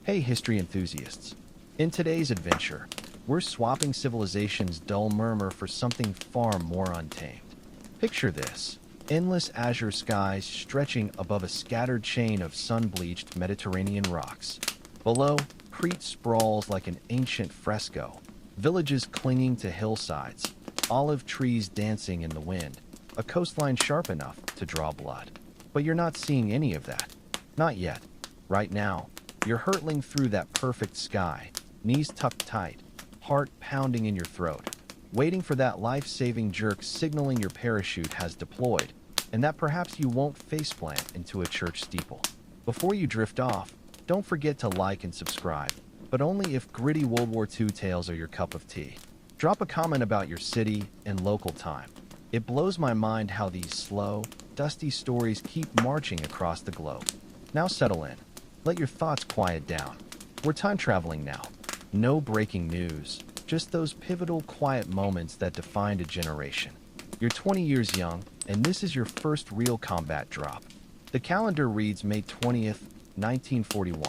Hey history enthusiasts! In today's adventure, we're swapping civilization's dull murmur for something far more untamed. Picture this: endless azure skies stretching above a scattered chain of sun-bleached Mediterranean rocks. Below, Crete sprawls like an ancient fresco, villages clinging to hillsides, olive trees dancing in the wind, a coastline sharp enough to draw blood. But you're not seeing any of that. Not yet. Right now, you're hurtling through that perfect sky, knees tucked tight, heart pounding in your throat, waiting for that life-saving jerk signaling your parachute has deployed, and that perhaps you won't faceplant into a church steeple. Before you drift off, don't forget to like and subscribe, but only if gritty World War II tales are your cup of tea. Drop a comment about your city and local time. It blows my mind how these slow, dusty stories keep marching across the globe. Now settle in. Let your thoughts quiet down. We're time traveling now. No breaking news, just those pivotal quiet moments that defined a generation. You're 20 years young, and this is your first real combat drop. The calendar reads May 20th, 1941.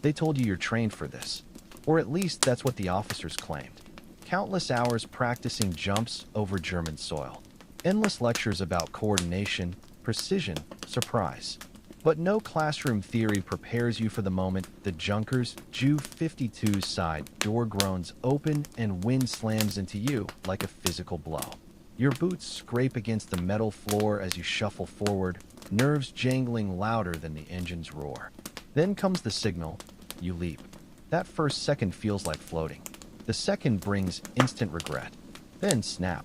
They told you you're trained for this. Or at least that's what the officers claimed. Countless hours practicing jumps over German soil. Endless lectures about coordination, precision, surprise. But no classroom theory prepares you for the moment the Junkers Ju-52's side door groans open and wind slams into you like a physical blow. Your boots scrape against the metal floor as you shuffle forward, nerves jangling louder than the engine's roar. Then comes the signal. You leap. That first second feels like floating. The second brings instant regret. Then snap.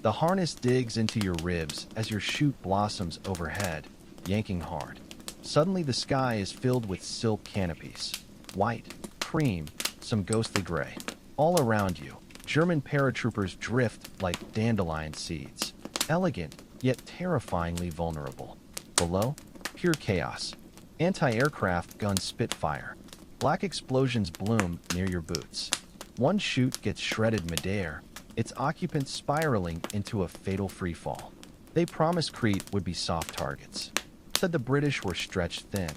The harness digs into your ribs as your chute blossoms overhead, yanking hard. Suddenly the sky is filled with silk canopies. White, cream, some ghostly gray. All around you, German paratroopers drift like dandelion seeds. Elegant, yet terrifyingly vulnerable. Below, pure chaos. Anti-aircraft guns spit fire. Black explosions bloom near your boots. One chute gets shredded midair, its occupants spiraling into a fatal freefall. They promised Crete would be soft targets. Said the British were stretched thin.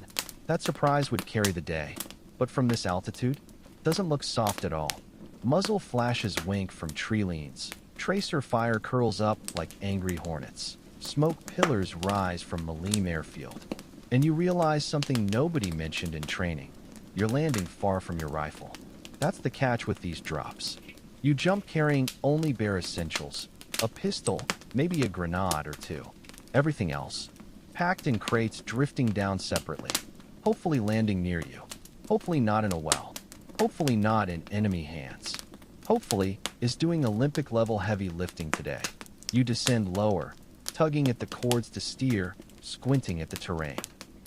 That surprise would carry the day. But from this altitude, doesn't look soft at all. Muzzle flashes wink from tree leans. Tracer fire curls up like angry hornets. Smoke pillars rise from Malim airfield. And you realize something nobody mentioned in training. You're landing far from your rifle. That's the catch with these drops. You jump carrying only bare essentials. A pistol, maybe a grenade or two. Everything else, packed in crates drifting down separately. Hopefully landing near you. Hopefully not in a well. Hopefully not in enemy hands. Hopefully is doing Olympic-level heavy lifting today. You descend lower, tugging at the cords to steer, squinting at the terrain.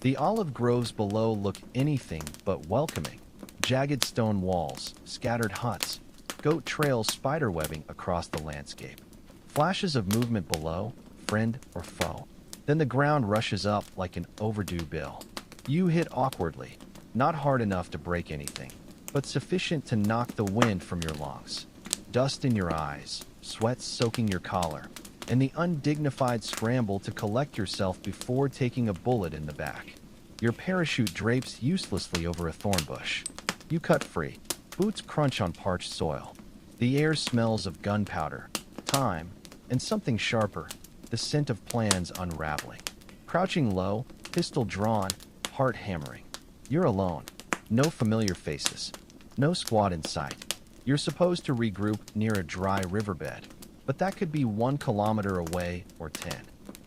The olive groves below look anything but welcoming. Jagged stone walls, scattered huts, goat trails spiderwebbing across the landscape. Flashes of movement below, friend or foe. Then the ground rushes up like an overdue bill. You hit awkwardly, not hard enough to break anything, but sufficient to knock the wind from your lungs. Dust in your eyes, sweat soaking your collar, and the undignified scramble to collect yourself before taking a bullet in the back. Your parachute drapes uselessly over a thorn bush. You cut free. Boots crunch on parched soil. The air smells of gunpowder, time, and something sharper, the scent of plans unraveling. Crouching low, pistol drawn, heart hammering. You're alone. No familiar faces. No squad in sight. You're supposed to regroup near a dry riverbed, but that could be 1 kilometer away or 10.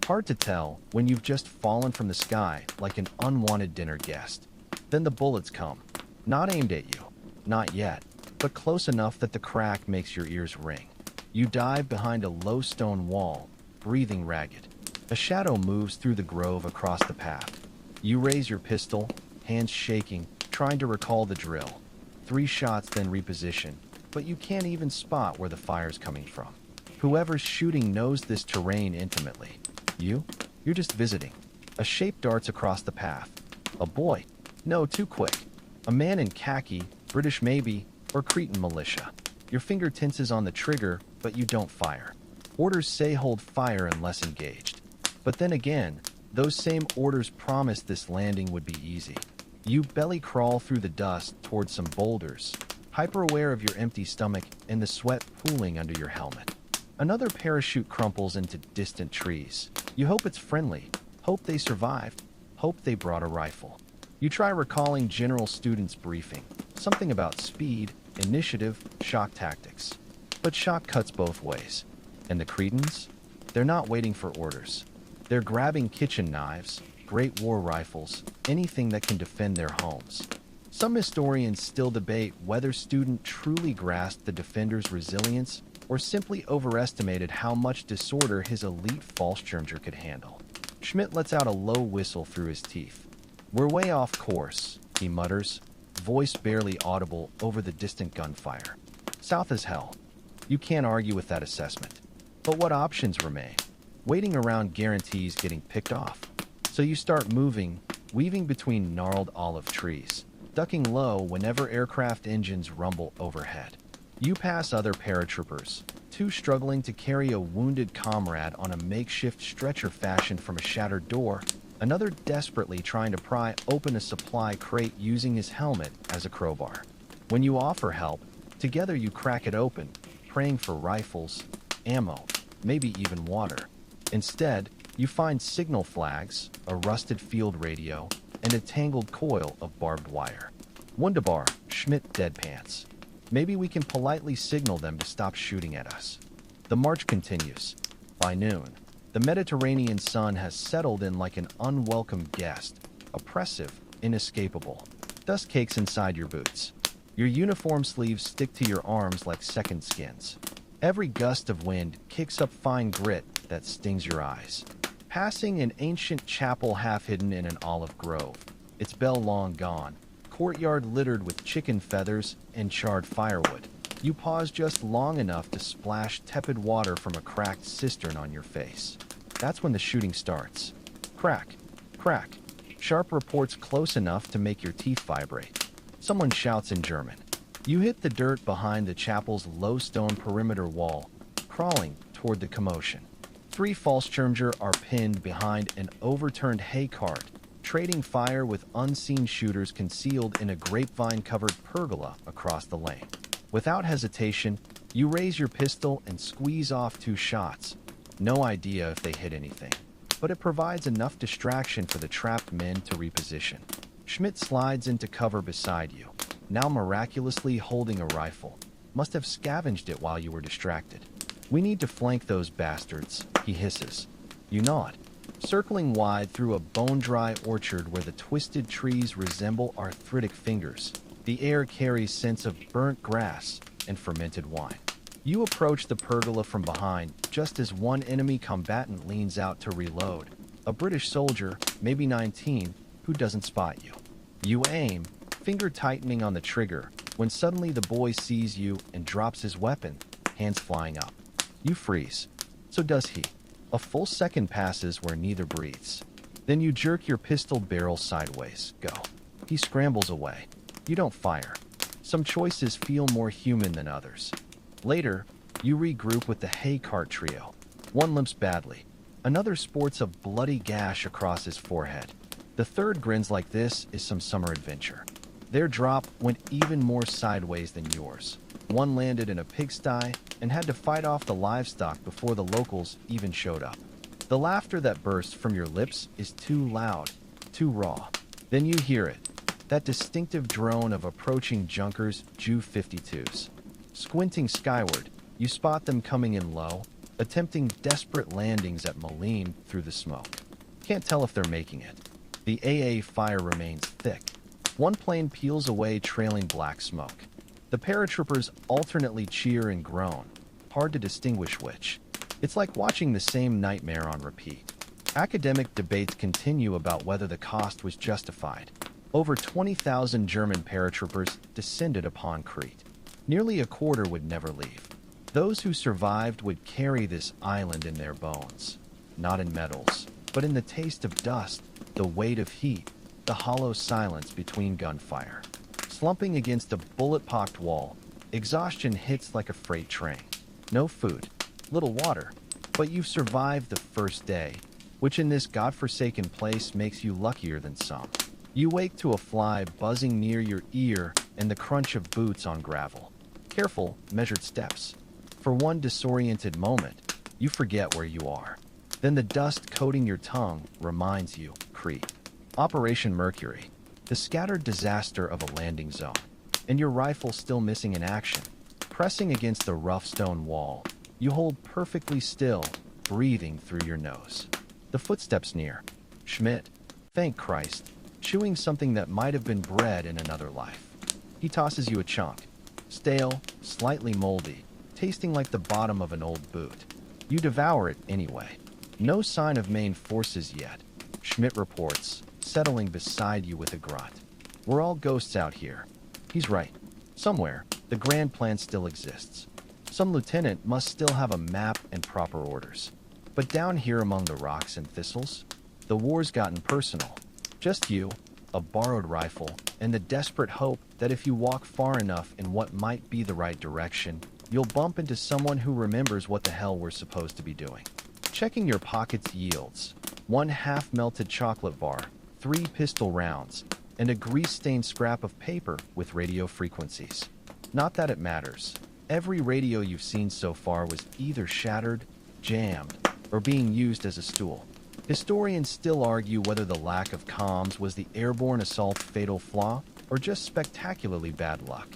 Hard to tell when you've just fallen from the sky like an unwanted dinner guest. Then the bullets come. Not aimed at you. Not yet, but close enough that the crack makes your ears ring. You dive behind a low stone wall, breathing ragged. A shadow moves through the grove across the path. You raise your pistol, hands shaking, trying to recall the drill. 3 shots, then reposition, but you can't even spot where the fire's coming from. Whoever's shooting knows this terrain intimately. You're just visiting. A shape darts across the path. A boy. No, too quick. A man in khaki, British maybe, or Cretan militia. Your finger tenses on the trigger, but you don't fire. Orders say hold fire unless engaged. But then again, those same orders promised this landing would be easy. You belly crawl through the dust towards some boulders, hyper-aware of your empty stomach and the sweat pooling under your helmet. Another parachute crumples into distant trees. You hope it's friendly, hope they survived, hope they brought a rifle. You try recalling general students' briefing, something about speed, initiative, shock tactics. But shock cuts both ways. And the Cretans? They're not waiting for orders. They're grabbing kitchen knives, great war rifles, anything that can defend their homes. Some historians still debate whether student truly grasped the defender's resilience or simply overestimated how much disorder his elite Fallschirmjäger could handle. Schmidt lets out a low whistle through his teeth. "We're way off course," he mutters, voice barely audible over the distant gunfire. "South as hell." You can't argue with that assessment. But what options remain? Waiting around guarantees getting picked off. So you start moving, weaving between gnarled olive trees, ducking low whenever aircraft engines rumble overhead. You pass other paratroopers, two struggling to carry a wounded comrade on a makeshift stretcher fashioned from a shattered door, another desperately trying to pry open a supply crate using his helmet as a crowbar. When you offer help, together you crack it open, praying for rifles, ammo, maybe even water. Instead, you find signal flags, a rusted field radio, and a tangled coil of barbed wire. "Wunderbar," Schmidt deadpants. "Maybe we can politely signal them to stop shooting at us." The march continues. By noon, the Mediterranean sun has settled in like an unwelcome guest, oppressive, inescapable. Dust cakes inside your boots. Your uniform sleeves stick to your arms like second skins. Every gust of wind kicks up fine grit that stings your eyes. Passing an ancient chapel half hidden in an olive grove, its bell long gone, courtyard littered with chicken feathers and charred firewood, you pause just long enough to splash tepid water from a cracked cistern on your face. That's when the shooting starts. Crack, crack. Sharp reports close enough to make your teeth vibrate. Someone shouts in German. You hit the dirt behind the chapel's low stone perimeter wall, crawling toward the commotion. 3 Fallschirmjäger are pinned behind an overturned hay cart, trading fire with unseen shooters concealed in a grapevine-covered pergola across the lane. Without hesitation, you raise your pistol and squeeze off 2 shots. No idea if they hit anything, but it provides enough distraction for the trapped men to reposition. Schmidt slides into cover beside you, now miraculously holding a rifle. Must have scavenged it while you were distracted. "We need to flank those bastards," he hisses. You nod, circling wide through a bone-dry orchard where the twisted trees resemble arthritic fingers. The air carries scents of burnt grass and fermented wine. You approach the pergola from behind just as one enemy combatant leans out to reload. A British soldier, maybe 19, who doesn't spot you. You aim, finger tightening on the trigger, when suddenly the boy sees you and drops his weapon, hands flying up. You freeze. So does he. A full second passes where neither breathes. Then you jerk your pistol barrel sideways. Go. He scrambles away. You don't fire. Some choices feel more human than others. Later, you regroup with the hay cart trio. One limps badly. Another sports a bloody gash across his forehead. The third grins like this is some summer adventure. Their drop went even more sideways than yours. One landed in a pigsty and had to fight off the livestock before the locals even showed up. The laughter that bursts from your lips is too loud, too raw. Then you hear it, that distinctive drone of approaching Junkers Ju-52s. Squinting skyward, you spot them coming in low, attempting desperate landings at Malines through the smoke. Can't tell if they're making it. The AA fire remains thick. One plane peels away trailing black smoke. The paratroopers alternately cheer and groan, hard to distinguish which. It's like watching the same nightmare on repeat. Academic debates continue about whether the cost was justified. Over 20,000 German paratroopers descended upon Crete. Nearly a quarter would never leave. Those who survived would carry this island in their bones, not in medals, but in the taste of dust, the weight of heat, the hollow silence between gunfire. Slumping against a bullet-pocked wall, exhaustion hits like a freight train. No food, little water, but you've survived the first day, which in this godforsaken place makes you luckier than some. You wake to a fly buzzing near your ear and the crunch of boots on gravel. Careful, measured steps. For one disoriented moment, you forget where you are. Then the dust coating your tongue reminds you, Crete. Operation Mercury, the scattered disaster of a landing zone, and your rifle still missing in action. Pressing against the rough stone wall, you hold perfectly still, breathing through your nose. The footsteps near. Schmidt, thank Christ, chewing something that might have been bread in another life. He tosses you a chunk. Stale, slightly moldy, tasting like the bottom of an old boot. You devour it anyway. No sign of main forces yet, Schmidt reports, settling beside you with a grunt. We're all ghosts out here. He's right. Somewhere, the grand plan still exists. Some lieutenant must still have a map and proper orders. But down here among the rocks and thistles, the war's gotten personal. Just you, a borrowed rifle, and the desperate hope that if you walk far enough in what might be the right direction, you'll bump into someone who remembers what the hell we're supposed to be doing. Checking your pockets yields 1 half-melted chocolate bar, 3 pistol rounds, and a grease-stained scrap of paper with radio frequencies. Not that it matters. Every radio you've seen so far was either shattered, jammed, or being used as a stool. Historians still argue whether the lack of comms was the airborne assault's fatal flaw or just spectacularly bad luck.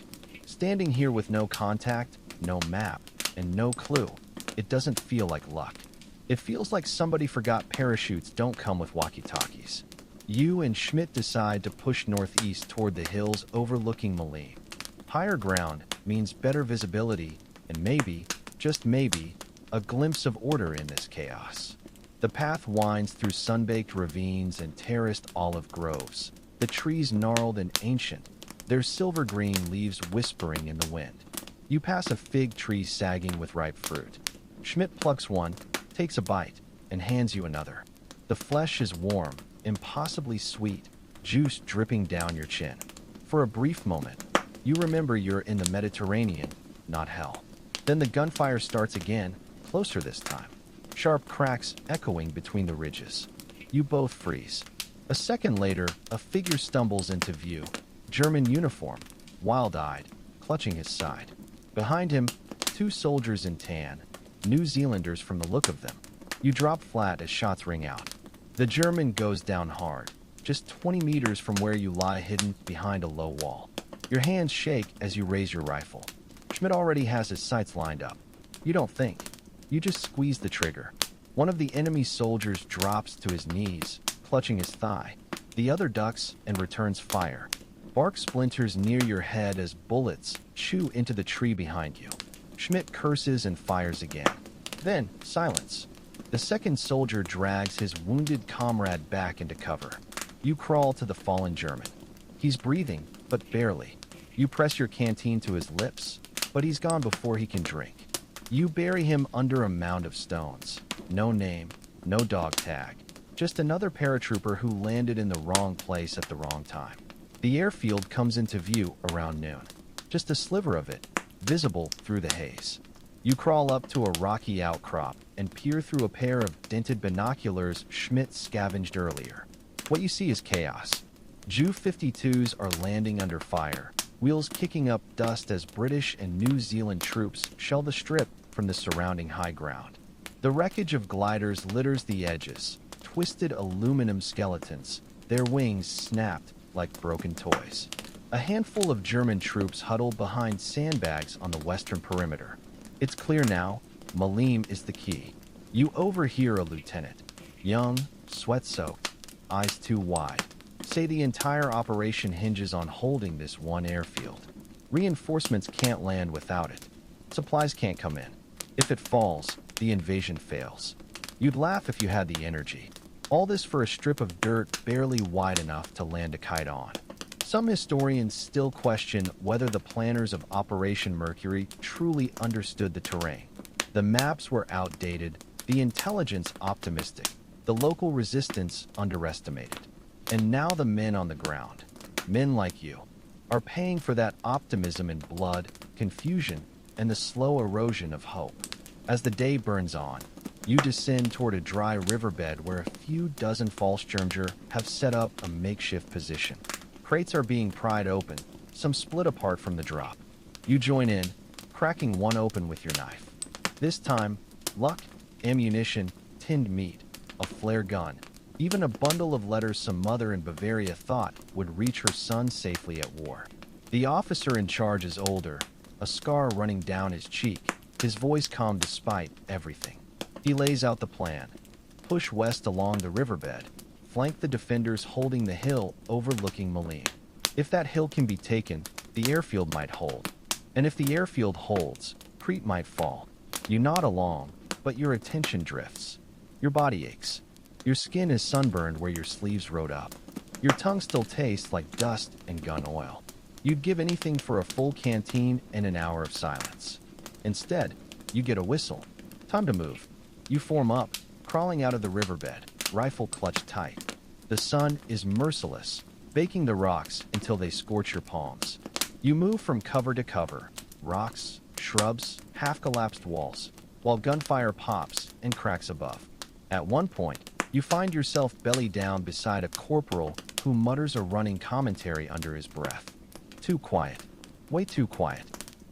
Standing here with no contact, no map, and no clue, it doesn't feel like luck. It feels like somebody forgot parachutes don't come with walkie-talkies. You and Schmidt decide to push northeast toward the hills overlooking Maleme. Higher ground means better visibility and maybe, just maybe, a glimpse of order in this chaos. The path winds through sun-baked ravines and terraced olive groves, the trees gnarled and ancient, their silver-green leaves whispering in the wind. You pass a fig tree sagging with ripe fruit. Schmidt plucks one, takes a bite, and hands you another. The flesh is warm, impossibly sweet, juice dripping down your chin. For a brief moment, you remember you're in the Mediterranean, not hell. Then the gunfire starts again, closer this time. Sharp cracks echoing between the ridges. You both freeze. A second later, a figure stumbles into view. German uniform, wild-eyed, clutching his side. Behind him, 2 soldiers in tan, New Zealanders from the look of them. You drop flat as shots ring out. The German goes down hard, just 20 meters from where you lie hidden behind a low wall. Your hands shake as you raise your rifle. Schmidt already has his sights lined up. You don't think. You just squeeze the trigger. One of the enemy soldiers drops to his knees, clutching his thigh. The other ducks and returns fire. Bark splinters near your head as bullets chew into the tree behind you. Schmidt curses and fires again. Then, silence. The second soldier drags his wounded comrade back into cover. You crawl to the fallen German. He's breathing, but barely. You press your canteen to his lips, but he's gone before he can drink. You bury him under a mound of stones. No name, no dog tag. Just another paratrooper who landed in the wrong place at the wrong time. The airfield comes into view around noon. Just a sliver of it, visible through the haze. You crawl up to a rocky outcrop and peer through a pair of dented binoculars Schmidt scavenged earlier. What you see is chaos. Ju-52s are landing under fire, wheels kicking up dust as British and New Zealand troops shell the strip from the surrounding high ground. The wreckage of gliders litters the edges, twisted aluminum skeletons, their wings snapped like broken toys. A handful of German troops huddle behind sandbags on the western perimeter. It's clear now, Maleme is the key. You overhear a lieutenant, young, sweat-soaked, eyes too wide, say the entire operation hinges on holding this one airfield. Reinforcements can't land without it. Supplies can't come in. If it falls, the invasion fails. You'd laugh if you had the energy. All this for a strip of dirt barely wide enough to land a kite on. Some historians still question whether the planners of Operation Mercury truly understood the terrain. The maps were outdated, the intelligence optimistic, the local resistance underestimated. And now the men on the ground, men like you, are paying for that optimism in blood, confusion, and the slow erosion of hope. As the day burns on, You descend toward a dry riverbed where a few dozen Fallschirmjäger have set up a makeshift position. Crates are being pried open, some split apart from the drop. You join in, cracking one open with your knife. This time, luck, ammunition, tinned meat, a flare gun, even a bundle of letters some mother in Bavaria thought would reach her son safely at war. The officer in charge is older, a scar running down his cheek, his voice calm despite everything. He lays out the plan. Push west along the riverbed, flank the defenders holding the hill overlooking Malines. If that hill can be taken, the airfield might hold. And if the airfield holds, Crete might fall. You nod along, but your attention drifts. Your body aches. Your skin is sunburned where your sleeves rode up. Your tongue still tastes like dust and gun oil. You'd give anything for a full canteen and an hour of silence. Instead, you get a whistle. Time to move. You form up, crawling out of the riverbed, rifle clutched tight. The sun is merciless, baking the rocks until they scorch your palms. You move from cover to cover, rocks, shrubs, half-collapsed walls, while gunfire pops and cracks above. At one point, you find yourself belly down beside a corporal who mutters a running commentary under his breath. Too quiet. Way too quiet.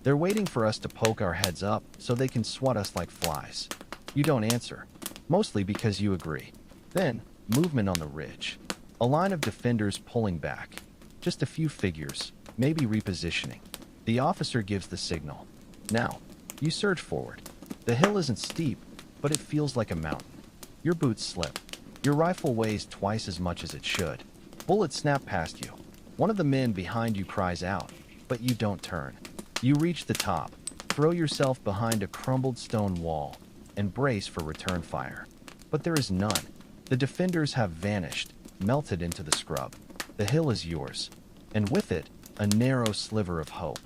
They're waiting for us to poke our heads up so they can swat us like flies. You don't answer, mostly because you agree. Then, movement on the ridge. A line of defenders pulling back. Just a few figures, maybe repositioning. The officer gives the signal. Now, you surge forward. The hill isn't steep, but it feels like a mountain. Your boots slip. Your rifle weighs twice as much as it should. Bullets snap past you. One of the men behind you cries out, but you don't turn. You reach the top, throw yourself behind a crumbled stone wall, and brace for return fire. But there is none. The defenders have vanished, melted into the scrub. The hill is yours, and with it, a narrow sliver of hope.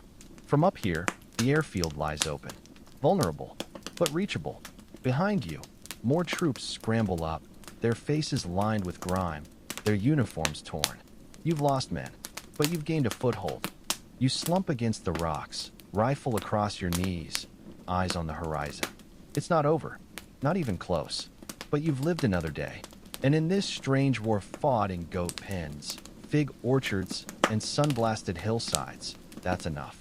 From up here, the airfield lies open. Vulnerable, but reachable. Behind you, more troops scramble up, their faces lined with grime, their uniforms torn. You've lost men, but you've gained a foothold. You slump against the rocks, rifle across your knees, eyes on the horizon. It's not over, not even close, but you've lived another day. And in this strange war fought in goat pens, fig orchards, and sun-blasted hillsides, that's enough.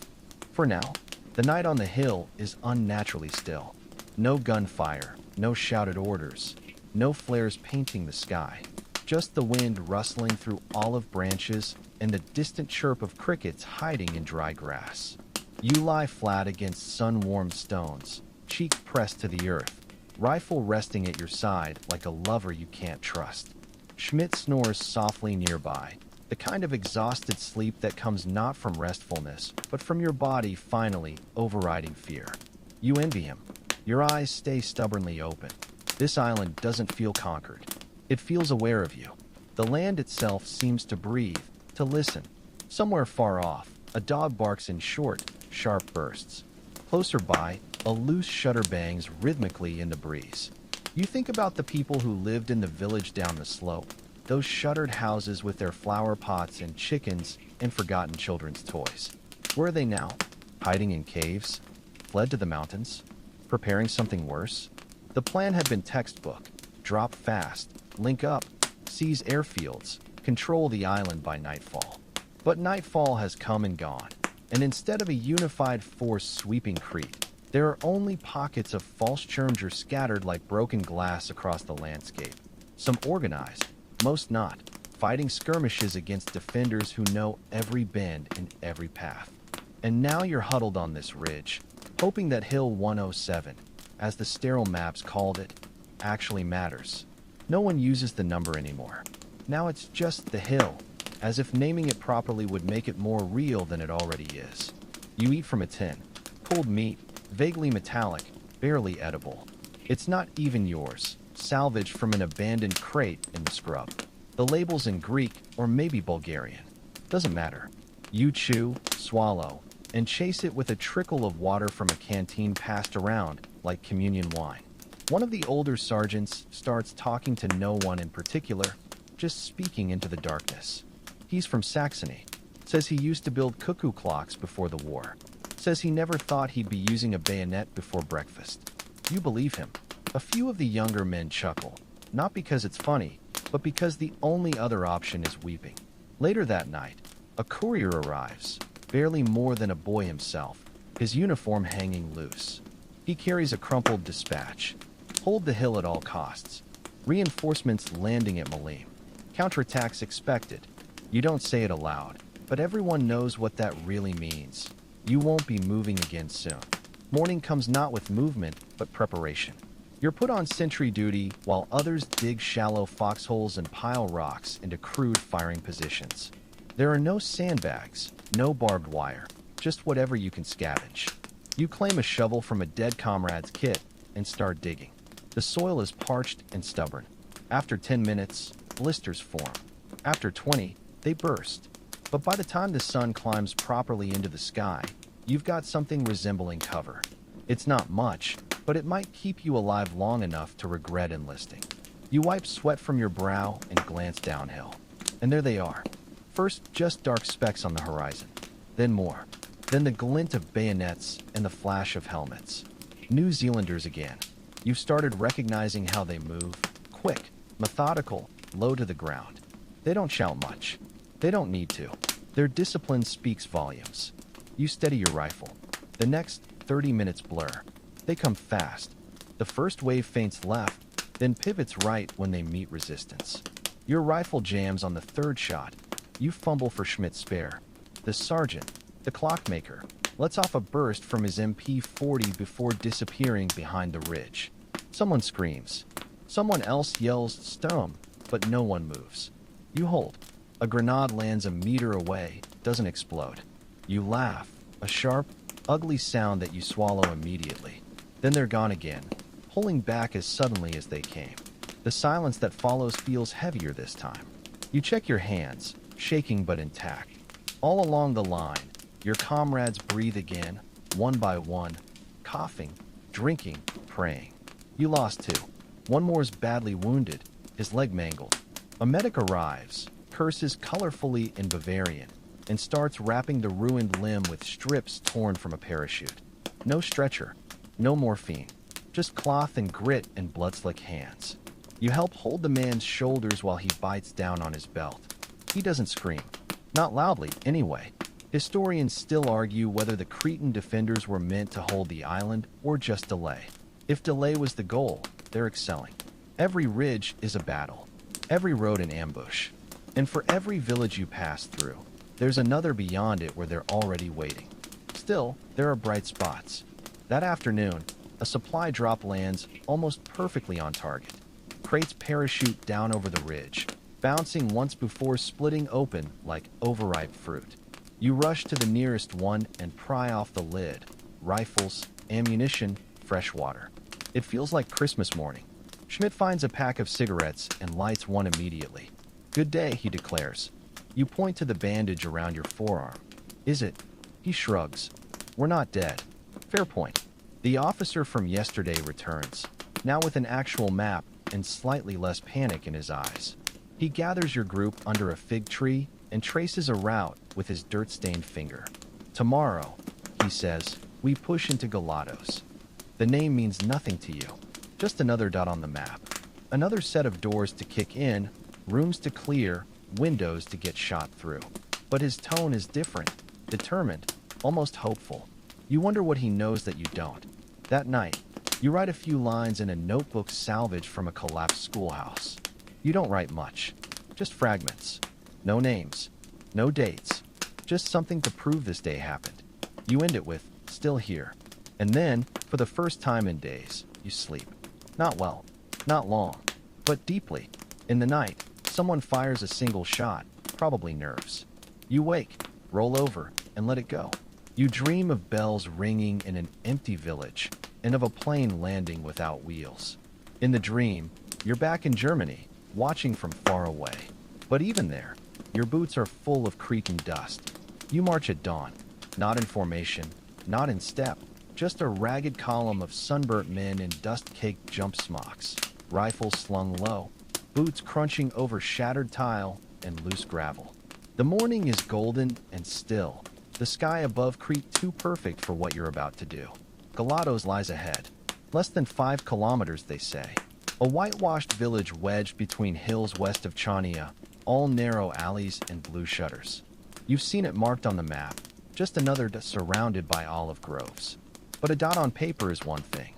For now, the night on the hill is unnaturally still. No gunfire, no shouted orders, no flares painting the sky. Just the wind rustling through olive branches and the distant chirp of crickets hiding in dry grass. You lie flat against sun-warmed stones, cheek pressed to the earth, rifle resting at your side like a lover you can't trust. Schmidt snores softly nearby, the kind of exhausted sleep that comes not from restfulness, but from your body finally overriding fear. You envy him. Your eyes stay stubbornly open. This island doesn't feel conquered. It feels aware of you. The land itself seems to breathe, to listen. Somewhere far off, a dog barks in short, sharp bursts. Closer by, a loose shutter bangs rhythmically in the breeze. You think about the people who lived in the village down the slope, those shuttered houses with their flower pots and chickens and forgotten children's toys. Where are they now? Hiding in caves? Fled to the mountains? Preparing something worse? The plan had been textbook. Drop fast, link up, seize airfields, control the island by nightfall. But nightfall has come and gone, and instead of a unified force sweeping Crete, there are only pockets of Fallschirmjäger scattered like broken glass across the landscape. Some organized, most not, fighting skirmishes against defenders who know every bend and every path. And now you're huddled on this ridge, hoping that Hill 107, as the sterile maps called it, actually matters. No one uses the number anymore. Now it's just the hill, as if naming it properly would make it more real than it already is. You eat from a tin, cold meat, vaguely metallic, barely edible. It's not even yours, salvaged from an abandoned crate in the scrub. The label's in Greek or maybe Bulgarian. Doesn't matter. You chew, swallow, and chase it with a trickle of water from a canteen passed around like communion wine. One of the older sergeants starts talking to no one in particular, just speaking into the darkness. He's from Saxony. Says he used to build cuckoo clocks before the war. Says he never thought he'd be using a bayonet before breakfast. You believe him. A few of the younger men chuckle, not because it's funny, but because the only other option is weeping. Later that night, a courier arrives, barely more than a boy himself, his uniform hanging loose. He carries a crumpled dispatch. Hold the hill at all costs. Reinforcements landing at Malim. Counterattacks expected. You don't say it aloud, but everyone knows what that really means. You won't be moving again soon. Morning comes not with movement, but preparation. You're put on sentry duty while others dig shallow foxholes and pile rocks into crude firing positions. There are no sandbags, no barbed wire, just whatever you can scavenge. You claim a shovel from a dead comrade's kit and start digging. The soil is parched and stubborn. After 10 minutes, blisters form. After 20, they burst. But by the time the sun climbs properly into the sky, you've got something resembling cover. It's not much, but it might keep you alive long enough to regret enlisting. You wipe sweat from your brow and glance downhill. And there they are. First, just dark specks on the horizon. Then more. Then the glint of bayonets and the flash of helmets. New Zealanders again. You've started recognizing how they move. Quick, methodical, low to the ground. They don't shout much. They don't need to. Their discipline speaks volumes. You steady your rifle. The next 30 minutes blur. They come fast. The first wave feints left, then pivots right when they meet resistance. Your rifle jams on the third shot. You fumble for Schmidt's spare. The sergeant, the clockmaker, lets off a burst from his MP40 before disappearing behind the ridge. Someone screams. Someone else yells "Stum," but no one moves. You hold. A grenade lands a meter away, doesn't explode. You laugh, a sharp, ugly sound that you swallow immediately. Then they're gone again, pulling back as suddenly as they came. The silence that follows feels heavier this time. You check your hands, shaking but intact. All along the line, your comrades breathe again, one by one, coughing, drinking, praying. You lost two. One more's badly wounded, his leg mangled. A medic arrives, curses colorfully in Bavarian, and starts wrapping the ruined limb with strips torn from a parachute. No stretcher, no morphine, just cloth and grit and blood-slick hands. You help hold the man's shoulders while he bites down on his belt. He doesn't scream. Not loudly, anyway. Historians still argue whether the Cretan defenders were meant to hold the island or just delay. If delay was the goal, they're excelling. Every ridge is a battle. Every road an ambush. And for every village you pass through, there's another beyond it where they're already waiting. Still, there are bright spots. That afternoon, a supply drop lands almost perfectly on target. Crates parachute down over the ridge, bouncing once before splitting open like overripe fruit. You rush to the nearest one and pry off the lid. Rifles, ammunition, fresh water. It feels like Christmas morning. Schmidt finds a pack of cigarettes and lights one immediately. "Good day," he declares. You point to the bandage around your forearm. "Is it?" He shrugs. "We're not dead." Fair point. The officer from yesterday returns, now with an actual map and slightly less panic in his eyes. He gathers your group under a fig tree and traces a route with his dirt-stained finger. "Tomorrow," he says, "we push into Galados." The name means nothing to you. Just another dot on the map. Another set of doors to kick in, rooms to clear, windows to get shot through. But his tone is different, determined, almost hopeful. You wonder what he knows that you don't. That night, you write a few lines in a notebook salvaged from a collapsed schoolhouse. You don't write much, just fragments. No names, no dates, just something to prove this day happened. You end it with, "Still here." And then, for the first time in days, you sleep. Not well, not long, but deeply. In the night, someone fires a single shot, probably nerves. You wake, roll over, and let it go. You dream of bells ringing in an empty village, and of a plane landing without wheels. In the dream, you're back in Germany, watching from far away. But even there, your boots are full of Cretan dust. You march at dawn, not in formation, not in step, just a ragged column of sunburnt men in dust-caked jump smocks, rifles slung low, boots crunching over shattered tile and loose gravel. The morning is golden and still, the sky above Crete too perfect for what you're about to do. Galados lies ahead. Less than 5 kilometers, they say. A whitewashed village wedged between hills west of Chania, all narrow alleys and blue shutters. You've seen it marked on the map, just another surrounded by olive groves. But a dot on paper is one thing.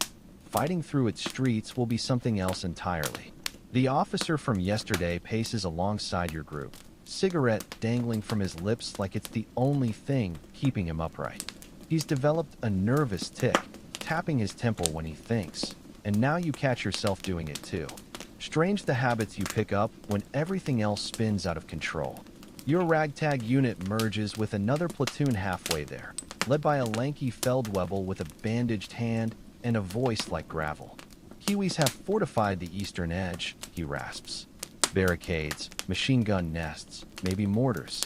Fighting through its streets will be something else entirely. The officer from yesterday paces alongside your group, cigarette dangling from his lips like it's the only thing keeping him upright. He's developed a nervous tic, tapping his temple when he thinks, and now you catch yourself doing it too. Strange the habits you pick up when everything else spins out of control. Your ragtag unit merges with another platoon halfway there, led by a lanky Feldwebel with a bandaged hand and a voice like gravel. Kiwis have fortified the eastern edge, he rasps. Barricades, machine gun nests, maybe mortars.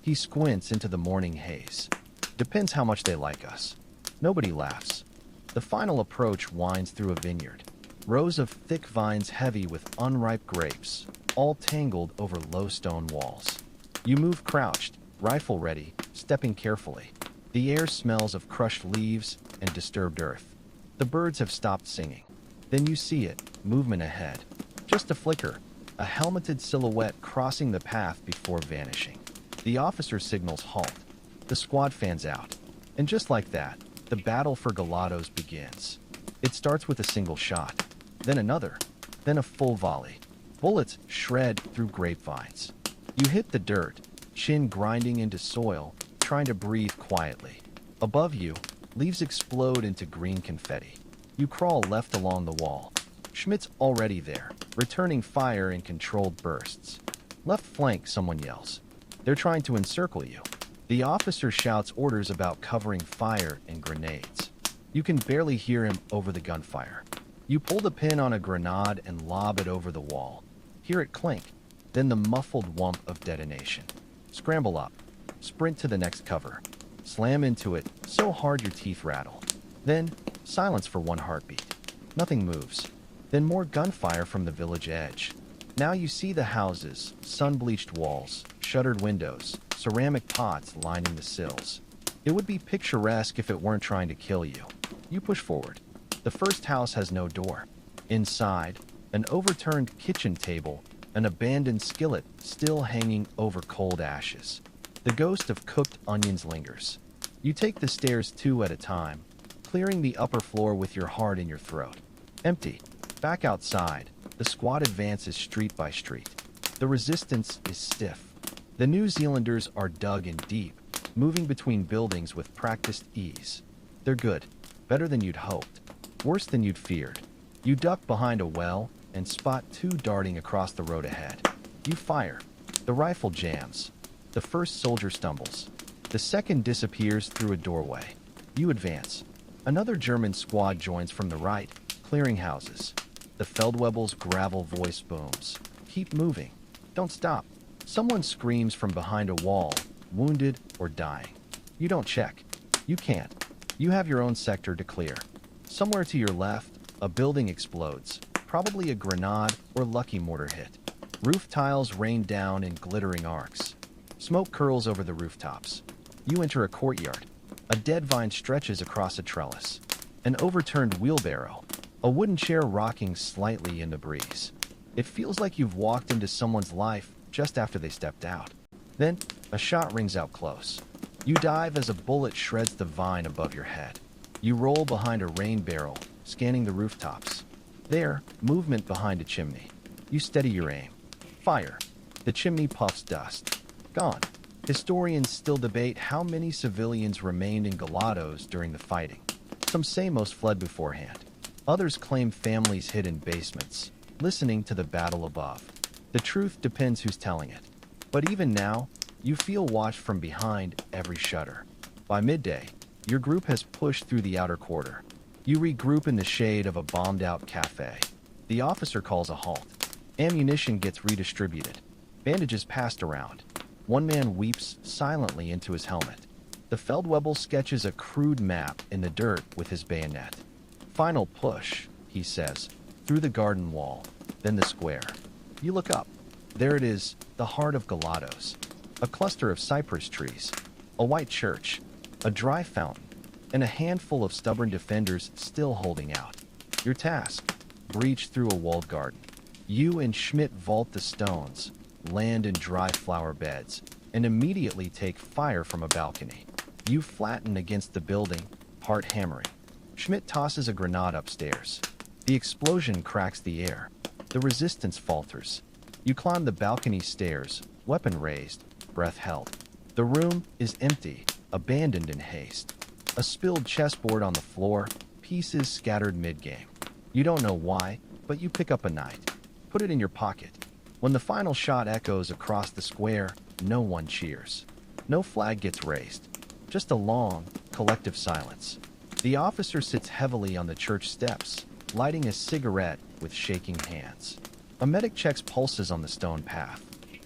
He squints into the morning haze. Depends how much they like us. Nobody laughs. The final approach winds through a vineyard. Rows of thick vines heavy with unripe grapes, all tangled over low stone walls. You move crouched, rifle ready, stepping carefully. The air smells of crushed leaves and disturbed earth. The birds have stopped singing. Then you see it, movement ahead. Just a flicker, a helmeted silhouette crossing the path before vanishing. The officer signals halt. The squad fans out. And just like that, the battle for Gelatos begins. It starts with a single shot, then another, then a full volley. Bullets shred through grapevines. You hit the dirt, chin grinding into soil, trying to breathe quietly. Above you, leaves explode into green confetti. You crawl left along the wall. Schmidt's already there, returning fire in controlled bursts. Left flank, someone yells. They're trying to encircle you. The officer shouts orders about covering fire and grenades. You can barely hear him over the gunfire. You pull the pin on a grenade and lob it over the wall. Hear it clink, then the muffled whump of detonation. Scramble up. Sprint to the next cover. Slam into it so hard your teeth rattle. Then, silence for one heartbeat. Nothing moves. Then more gunfire from the village edge. Now you see the houses, sun-bleached walls, shuttered windows, ceramic pots lining the sills. It would be picturesque if it weren't trying to kill you. You push forward. The first house has no door. Inside, an overturned kitchen table, an abandoned skillet still hanging over cold ashes. The ghost of cooked onions lingers. You take the stairs 2 at a time, clearing the upper floor with your heart in your throat. Empty. Back outside, the squad advances street by street. The resistance is stiff. The New Zealanders are dug in deep, moving between buildings with practiced ease. They're good. Better than you'd hoped. Worse than you'd feared. You duck behind a well and spot 2 darting across the road ahead. You fire. The rifle jams. The first soldier stumbles. The second disappears through a doorway. You advance. Another German squad joins from the right, clearing houses. The Feldwebel's gravel voice booms. Keep moving. Don't stop. Someone screams from behind a wall, wounded or dying. You don't check. You can't. You have your own sector to clear. Somewhere to your left, a building explodes, probably a grenade or lucky mortar hit. Roof tiles rain down in glittering arcs. Smoke curls over the rooftops. You enter a courtyard. A dead vine stretches across a trellis. An overturned wheelbarrow. A wooden chair rocking slightly in the breeze. It feels like you've walked into someone's life just after they stepped out. Then, a shot rings out close. You dive as a bullet shreds the vine above your head. You roll behind a rain barrel, scanning the rooftops. There, movement behind a chimney. You steady your aim. Fire. The chimney puffs dust. Gone. Historians still debate how many civilians remained in Gelatos during the fighting. Some say most fled beforehand. Others claim families hid in basements, listening to the battle above. The truth depends who's telling it. But even now, you feel watched from behind every shutter. By midday, your group has pushed through the outer quarter. You regroup in the shade of a bombed-out cafe. The officer calls a halt. Ammunition gets redistributed. Bandages passed around. One man weeps silently into his helmet. The Feldwebel sketches a crude map in the dirt with his bayonet. Final push, he says, through the garden wall, then the square. You look up. There it is, the heart of Gelatos. A cluster of cypress trees, a white church, a dry fountain, and a handful of stubborn defenders still holding out. Your task: breach through a walled garden. You and Schmidt vault the stones, land in dry flower beds, and immediately take fire from a balcony. You flatten against the building, heart hammering. Schmidt tosses a grenade upstairs. The explosion cracks the air. The resistance falters. You climb the balcony stairs, weapon raised, breath held. The room is empty, abandoned in haste. A spilled chessboard on the floor, pieces scattered mid-game. You don't know why, but you pick up a knight. Put it in your pocket. When the final shot echoes across the square, no one cheers. No flag gets raised. Just a long, collective silence. The officer sits heavily on the church steps, lighting a cigarette with shaking hands. A medic checks pulses on the stone path.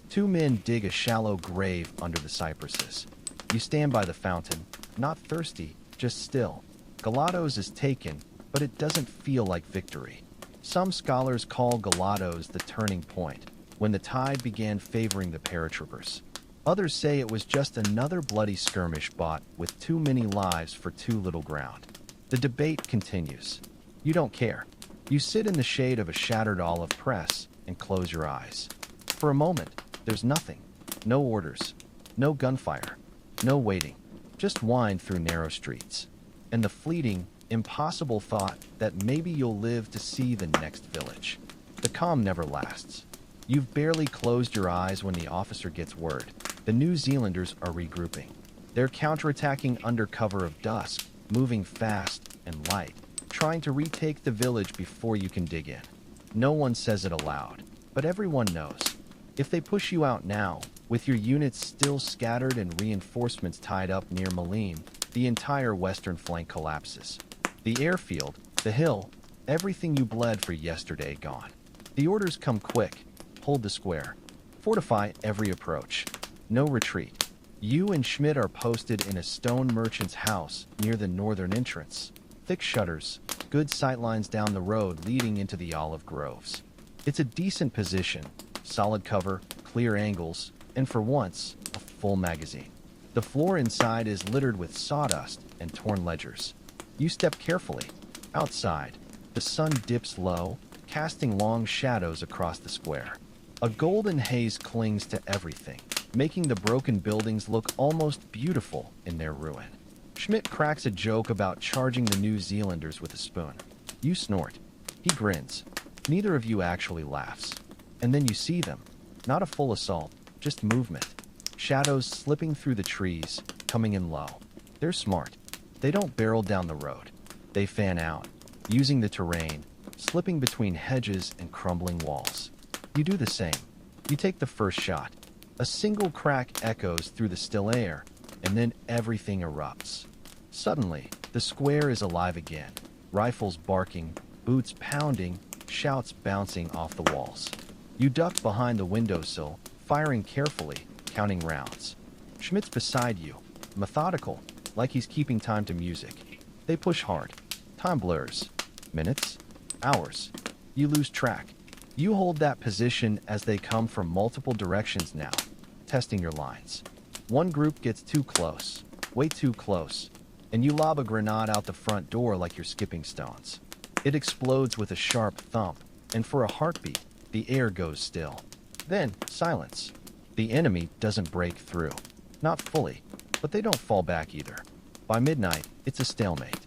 Two men dig a shallow grave under the cypresses. You stand by the fountain, not thirsty, just still. Galados is taken, but it doesn't feel like victory. Some scholars call Galados the turning point, when the tide began favoring the paratroopers. Others say it was just another bloody skirmish bought with too many lives for too little ground. The debate continues. You don't care. You sit in the shade of a shattered olive press and close your eyes. For a moment, there's nothing. No orders. No gunfire. No waiting. Just wind through narrow streets. And the fleeting, impossible thought that maybe you'll live to see the next village. The calm never lasts. You've barely closed your eyes when the officer gets word. The New Zealanders are regrouping. They're counterattacking under cover of dusk, moving fast and light, trying to retake the village before you can dig in. No one says it aloud, but everyone knows. If they push you out now, with your units still scattered and reinforcements tied up near Maleme, the entire western flank collapses. The airfield, the hill, everything you bled for yesterday gone. The orders come quick. Hold the square. Fortify every approach. No retreat. You and Schmidt are posted in a stone merchant's house near the northern entrance. Thick shutters, good sightlines down the road leading into the olive groves. It's a decent position, solid cover, clear angles, and for once, a full magazine. The floor inside is littered with sawdust and torn ledgers. You step carefully. Outside, the sun dips low, casting long shadows across the square. A golden haze clings to everything, making the broken buildings look almost beautiful in their ruin. Schmidt cracks a joke about charging the New Zealanders with a spoon. You snort. He grins. Neither of you actually laughs. And then you see them. Not a full assault, just movement. Shadows slipping through the trees, coming in low. They're smart. They don't barrel down the road. They fan out, using the terrain, slipping between hedges and crumbling walls. You do the same. You take the first shot. A single crack echoes through the still air, and then everything erupts. Suddenly, the square is alive again. Rifles barking, boots pounding, shouts bouncing off the walls. You duck behind the windowsill, firing carefully, counting rounds. Schmidt's beside you, methodical, like he's keeping time to music. They push hard. Time blurs. Minutes? Hours. You lose track. You hold that position as they come from multiple directions now, testing your lines. One group gets too close, way too close, and you lob a grenade out the front door like you're skipping stones. It explodes with a sharp thump, and for a heartbeat, the air goes still. Then, silence. The enemy doesn't break through. Not fully, but they don't fall back either. By midnight, it's a stalemate.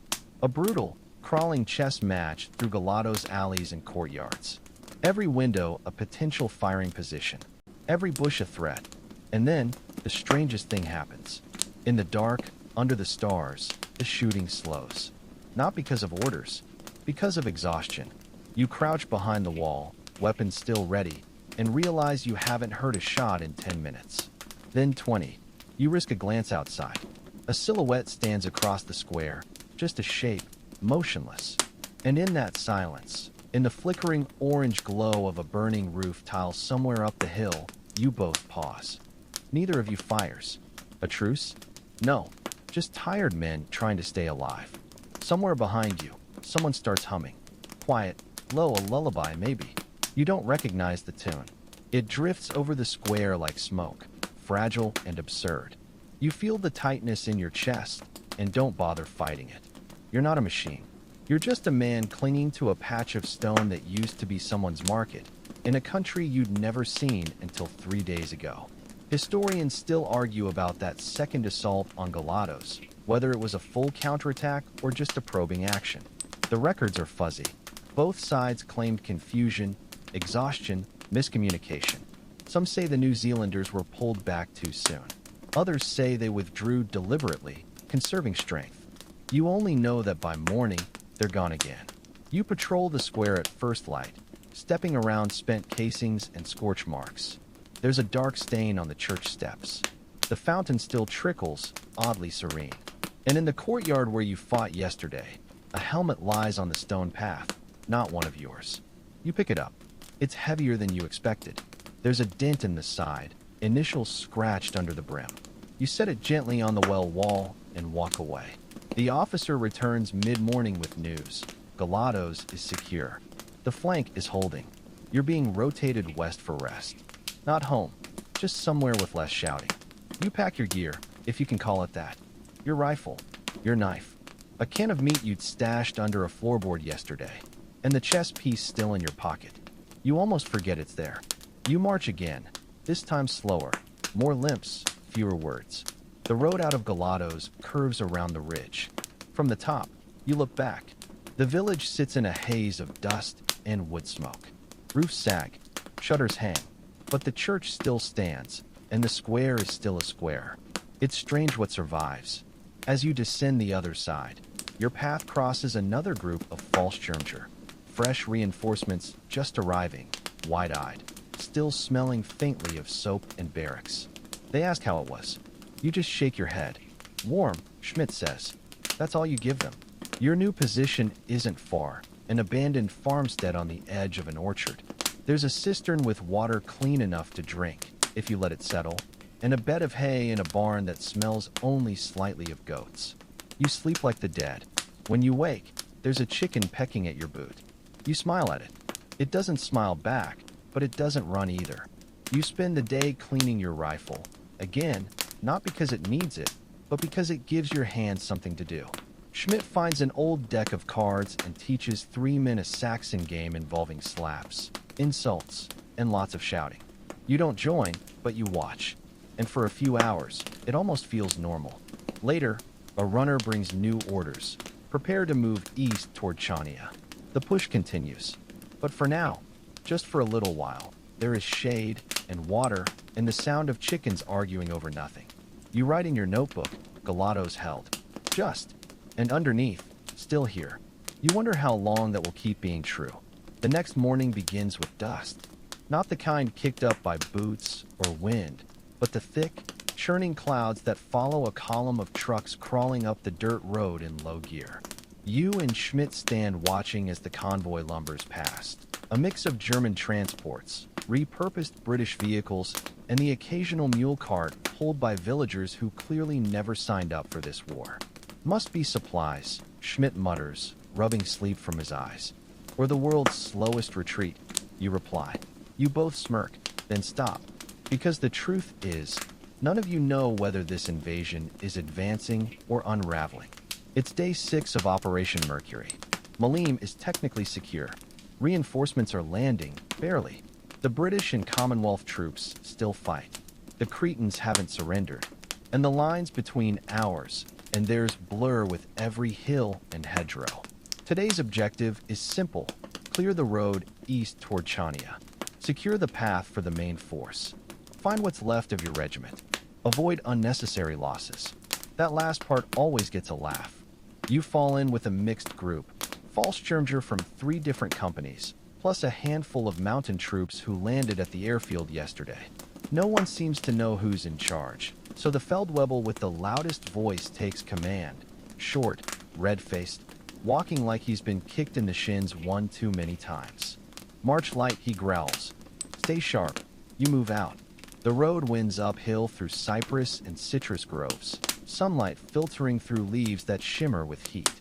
A brutal, crawling chess match through Galados alleys and courtyards. Every window a potential firing position. Every bush a threat. And then, the strangest thing happens. In the dark, under the stars, the shooting slows. Not because of orders, because of exhaustion. You crouch behind the wall, weapons still ready, and realize you haven't heard a shot in 10 minutes. Then 20. You risk a glance outside. A silhouette stands across the square, just a shape, motionless. And in that silence, in the flickering orange glow of a burning roof tile somewhere up the hill, you both pause. Neither of you fires. A truce? No, just tired men trying to stay alive. Somewhere behind you, someone starts humming. Quiet, low, a lullaby maybe. You don't recognize the tune. It drifts over the square like smoke, fragile and absurd. You feel the tightness in your chest and don't bother fighting it. You're not a machine. You're just a man clinging to a patch of stone that used to be someone's market, in a country you'd never seen until 3 days ago. Historians still argue about that second assault on Galados, whether it was a full counterattack or just a probing action. The records are fuzzy. Both sides claimed confusion, exhaustion, miscommunication. Some say the New Zealanders were pulled back too soon. Others say they withdrew deliberately, conserving strength. You only know that by morning, they're gone again. You patrol the square at first light, stepping around spent casings and scorch marks. There's a dark stain on the church steps. The fountain still trickles, oddly serene. And in the courtyard where you fought yesterday, a helmet lies on the stone path, not one of yours. You pick it up. It's heavier than you expected. There's a dent in the side, initials scratched under the brim. You set it gently on the well wall and walk away. The officer returns mid-morning with news. Galados is secure. The flank is holding. You're being rotated west for rest. Not home, just somewhere with less shouting. You pack your gear, if you can call it that. Your rifle, your knife, a can of meat you'd stashed under a floorboard yesterday, and the chess piece still in your pocket. You almost forget it's there. You march again, this time slower, more limps, fewer words. The road out of Galados curves around the ridge. From the top, you look back. The village sits in a haze of dust and wood smoke. Roofs sag, shutters hang, but the church still stands, and the square is still a square. It's strange what survives. As you descend the other side, your path crosses another group of Fallschirmjäger, fresh reinforcements just arriving, wide-eyed, still smelling faintly of soap and barracks. They ask how it was. You just shake your head. Warm, Schmidt says. That's all you give them. Your new position isn't far, an abandoned farmstead on the edge of an orchard. There's a cistern with water clean enough to drink, if you let it settle, and a bed of hay in a barn that smells only slightly of goats. You sleep like the dead. When you wake, there's a chicken pecking at your boot. You smile at it. It doesn't smile back, but it doesn't run either. You spend the day cleaning your rifle. Again, not because it needs it, but because it gives your hands something to do. Schmidt finds an old deck of cards and teaches 3 men a Saxon game involving slaps, insults, and lots of shouting. You don't join, but you watch. And for a few hours, it almost feels normal. Later, a runner brings new orders. Prepare to move east toward Chania. The push continues. But for now, just for a little while, there is shade and water and the sound of chickens arguing over nothing. You write in your notebook, Galados held. Just. And underneath, still here. You wonder how long that will keep being true. The next morning begins with dust. Not the kind kicked up by boots or wind, but the thick, churning clouds that follow a column of trucks crawling up the dirt road in low gear. You and Schmidt stand watching as the convoy lumbers past. A mix of German transports, repurposed British vehicles, and the occasional mule cart pulled by villagers who clearly never signed up for this war. Must be supplies, Schmidt mutters, rubbing sleep from his eyes. Or the world's slowest retreat, you reply. You both smirk, then stop. Because the truth is, none of you know whether this invasion is advancing or unraveling. It's day 6 of Operation Mercury. Malim is technically secure. Reinforcements are landing, barely. The British and Commonwealth troops still fight. The Cretans haven't surrendered. And the lines between ours and theirs blur with every hill and hedgerow. Today's objective is simple. Clear the road east toward Chania. Secure the path for the main force. Find what's left of your regiment. Avoid unnecessary losses. That last part always gets a laugh. You fall in with a mixed group. Fallschirmjäger from 3 different companies, plus a handful of mountain troops who landed at the airfield yesterday. No one seems to know who's in charge, so the Feldwebel with the loudest voice takes command. Short, red-faced, walking like he's been kicked in the shins one too many times. March light, he growls. Stay sharp. You move out. The road winds uphill through cypress and citrus groves, sunlight filtering through leaves that shimmer with heat.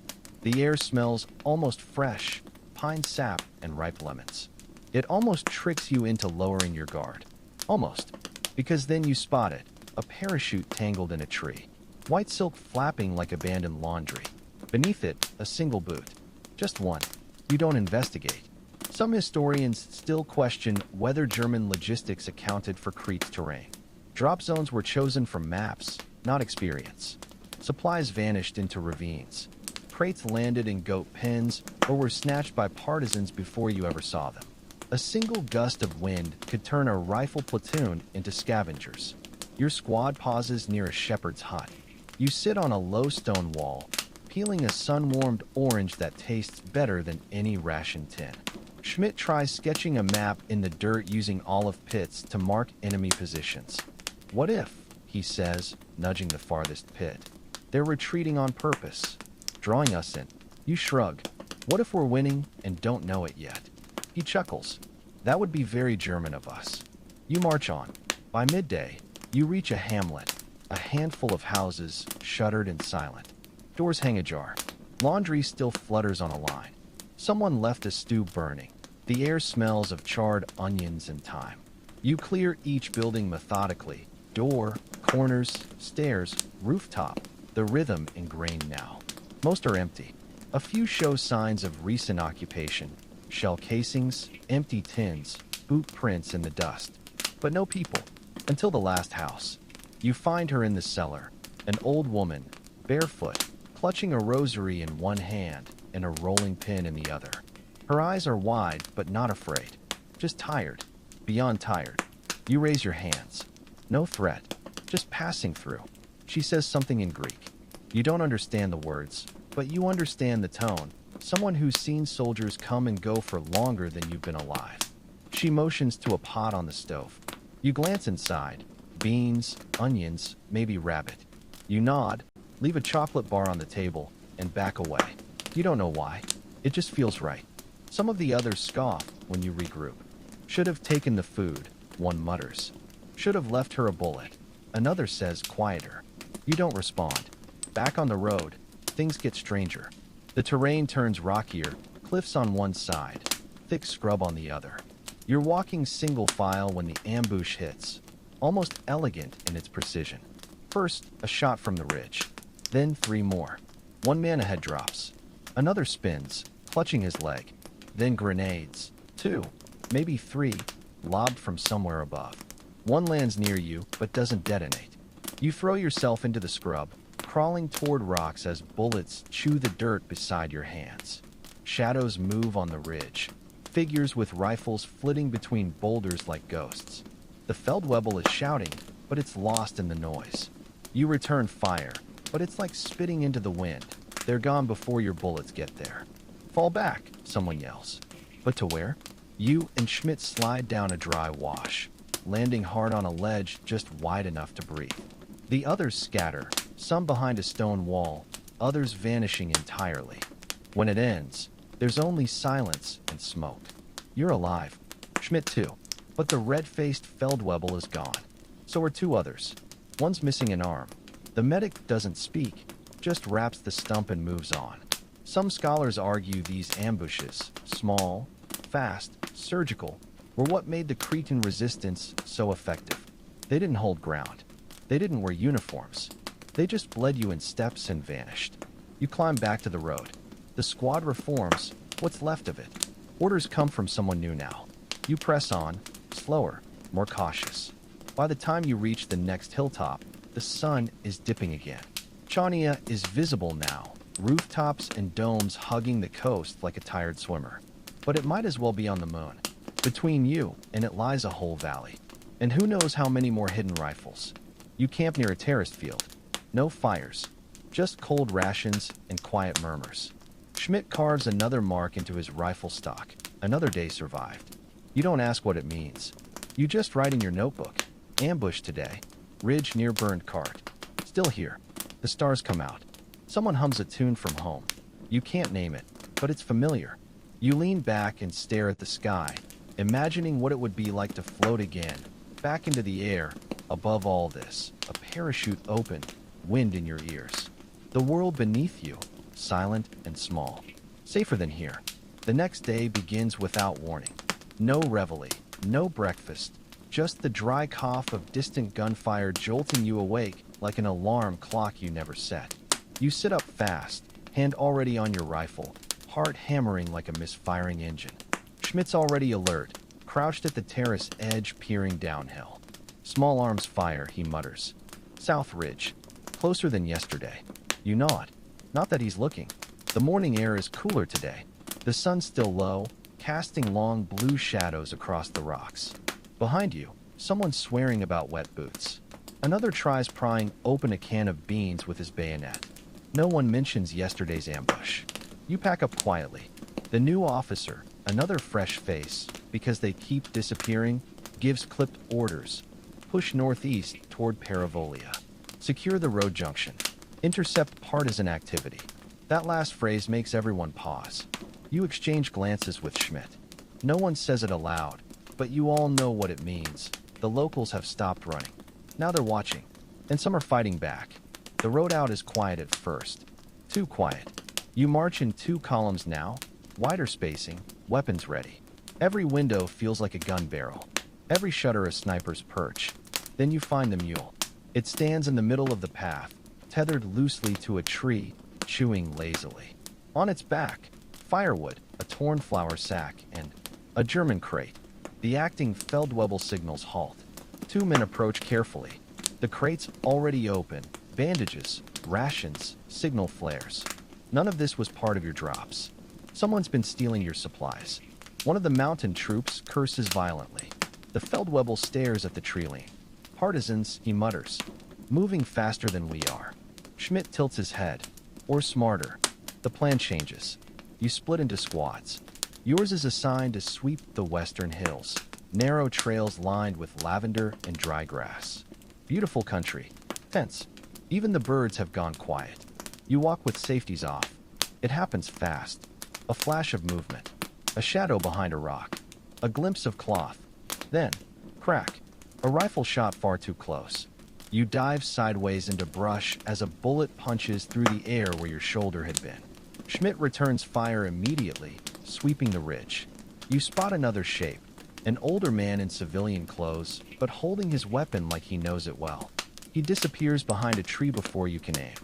The air smells almost fresh, pine sap and ripe lemons. It almost tricks you into lowering your guard. Almost. Because then you spot it, a parachute tangled in a tree. White silk flapping like abandoned laundry. Beneath it, a single boot. Just one. You don't investigate. Some historians still question whether German logistics accounted for Crete's terrain. Drop zones were chosen from maps, not experience. Supplies vanished into ravines. Crates landed in goat pens or were snatched by partisans before you ever saw them. A single gust of wind could turn a rifle platoon into scavengers. Your squad pauses near a shepherd's hut. You sit on a low stone wall, peeling a sun-warmed orange that tastes better than any ration tin. Schmidt tries sketching a map in the dirt using olive pits to mark enemy positions. "What if," he says, nudging the farthest pit. "They're retreating on purpose, drawing us in." You shrug. "What if we're winning and don't know it yet?" He chuckles. "That would be very German of us." You march on. By midday, you reach a hamlet, a handful of houses, shuttered and silent. Doors hang ajar. Laundry still flutters on a line. Someone left a stew burning. The air smells of charred onions and thyme. You clear each building methodically. Door, corners, stairs, rooftop. The rhythm ingrained now. Most are empty. A few show signs of recent occupation. Shell casings, empty tins, boot prints in the dust. But no people. Until the last house. You find her in the cellar. An old woman, barefoot, clutching a rosary in one hand and a rolling pin in the other. Her eyes are wide but not afraid. Just tired. Beyond tired. You raise your hands. No threat. Just passing through. She says something in Greek. You don't understand the words, but you understand the tone. Someone who's seen soldiers come and go for longer than you've been alive. She motions to a pot on the stove. You glance inside. Beans, onions, maybe rabbit. You nod, leave a chocolate bar on the table, and back away. You don't know why. It just feels right. Some of the others scoff when you regroup. "Should have taken the food," one mutters. "Should have left her a bullet," another says quieter. You don't respond. Back on the road, things get stranger. The terrain turns rockier, cliffs on one side, thick scrub on the other. You're walking single file when the ambush hits, almost elegant in its precision. First, a shot from the ridge. Then 3 more. One man ahead drops. Another spins, clutching his leg. Then grenades. 2, maybe 3, lobbed from somewhere above. One lands near you, but doesn't detonate. You throw yourself into the scrub, crawling toward rocks as bullets chew the dirt beside your hands. Shadows move on the ridge. Figures with rifles flitting between boulders like ghosts. The Feldwebel is shouting, but it's lost in the noise. You return fire, but it's like spitting into the wind. They're gone before your bullets get there. "Fall back," someone yells. But to where? You and Schmidt slide down a dry wash, landing hard on a ledge just wide enough to breathe. The others scatter, some behind a stone wall, others vanishing entirely. When it ends, there's only silence and smoke. You're alive. Schmidt too. But the red-faced Feldwebel is gone. So are 2 others. One's missing an arm. The medic doesn't speak, just wraps the stump and moves on. Some scholars argue these ambushes, small, fast, surgical, were what made the Cretan resistance so effective. They didn't hold ground. They didn't wear uniforms. They just bled you in steps and vanished. You climb back to the road. The squad reforms, what's left of it. Orders come from someone new now. You press on, slower, more cautious. By the time you reach the next hilltop, the sun is dipping again. Chania is visible now, rooftops and domes hugging the coast like a tired swimmer. But it might as well be on the moon. Between you and it lies a whole valley. And who knows how many more hidden rifles. You camp near a terraced field. No fires. Just cold rations and quiet murmurs. Schmidt carves another mark into his rifle stock. Another day survived. You don't ask what it means. You just write in your notebook. Ambush today. Ridge near burned cart. Still here. The stars come out. Someone hums a tune from home. You can't name it, but it's familiar. You lean back and stare at the sky, imagining what it would be like to float again, back into the air, above all this, a parachute open, wind in your ears. The world beneath you, silent and small. Safer than here. The next day begins without warning. No reveille, no breakfast, just the dry cough of distant gunfire jolting you awake like an alarm clock you never set. You sit up fast, hand already on your rifle, heart hammering like a misfiring engine. Schmidt's already alert, crouched at the terrace edge peering downhill. Small arms fire, he mutters. South Ridge. Closer than yesterday. You nod. Not that he's looking. The morning air is cooler today. The sun's still low, casting long blue shadows across the rocks. Behind you, someone's swearing about wet boots. Another tries prying open a can of beans with his bayonet. No one mentions yesterday's ambush. You pack up quietly. The new officer, another fresh face, because they keep disappearing, gives clipped orders. Push northeast toward Paravolia. Secure the road junction. Intercept partisan activity. That last phrase makes everyone pause. You exchange glances with Schmidt. No one says it aloud, but you all know what it means. The locals have stopped running. Now they're watching, and some are fighting back. The road out is quiet at first. Too quiet. You march in 2 columns now, wider spacing, weapons ready. Every window feels like a gun barrel. Every shutter a sniper's perch. Then you find the mule. It stands in the middle of the path, tethered loosely to a tree, chewing lazily. On its back, firewood, a torn flour sack, and a German crate. The acting Feldwebel signals halt. 2 men approach carefully. The crate's already open. Bandages, rations, signal flares. None of this was part of your drops. Someone's been stealing your supplies. One of the mountain troops curses violently. The Feldwebel stares at the tree-line. Partisans, he mutters. Moving faster than we are. Schmidt tilts his head. Or smarter. The plan changes. You split into squads. Yours is assigned to sweep the western hills. Narrow trails lined with lavender and dry grass. Beautiful country. Tense. Even the birds have gone quiet. You walk with safeties off. It happens fast. A flash of movement. A shadow behind a rock. A glimpse of cloth. Then, crack. A rifle shot far too close. You dive sideways into brush as a bullet punches through the air where your shoulder had been. Schmidt returns fire immediately, sweeping the ridge. You spot another shape. An older man in civilian clothes, but holding his weapon like he knows it well. He disappears behind a tree before you can aim.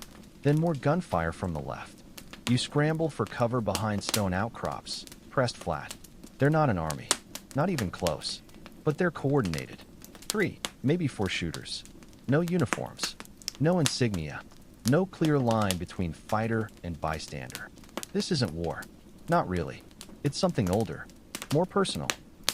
Then more gunfire from the left. You scramble for cover behind stone outcrops, pressed flat. They're not an army. Not even close. But they're coordinated. 3, maybe 4 shooters. No uniforms. No insignia. No clear line between fighter and bystander. This isn't war. Not really. It's something older. More personal.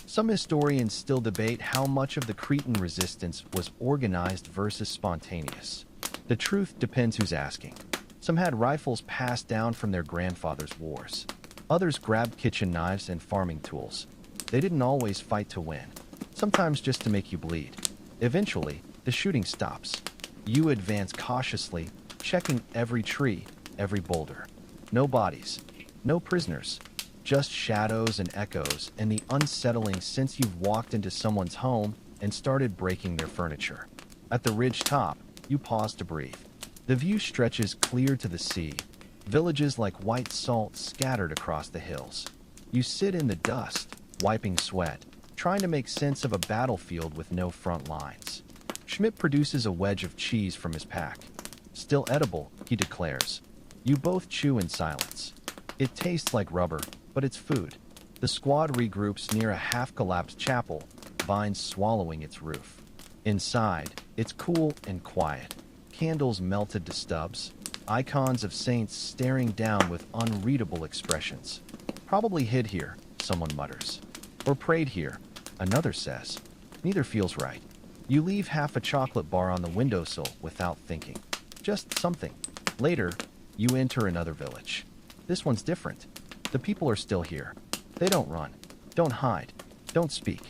Some historians still debate how much of the Cretan resistance was organized versus spontaneous. The truth depends who's asking. Some had rifles passed down from their grandfathers' wars. Others grabbed kitchen knives and farming tools. They didn't always fight to win. Sometimes just to make you bleed. Eventually, the shooting stops. You advance cautiously, checking every tree, every boulder. No bodies. No prisoners. Just shadows and echoes and the unsettling sense you've walked into someone's home and started breaking their furniture. At the ridge top, you pause to breathe. The view stretches clear to the sea, villages like white salt scattered across the hills. You sit in the dust, wiping sweat, trying to make sense of a battlefield with no front lines. Schmidt produces a wedge of cheese from his pack. Still edible, he declares. You both chew in silence. It tastes like rubber, but it's food. The squad regroups near a half-collapsed chapel, vines swallowing its roof. Inside, it's cool and quiet. Candles melted to stubs, icons of saints staring down with unreadable expressions. Probably hid here, someone mutters. Or prayed here, another says. Neither feels right. You leave half a chocolate bar on the windowsill without thinking. Just something. Later, you enter another village. This one's different. The people are still here. They don't run, don't hide, don't speak.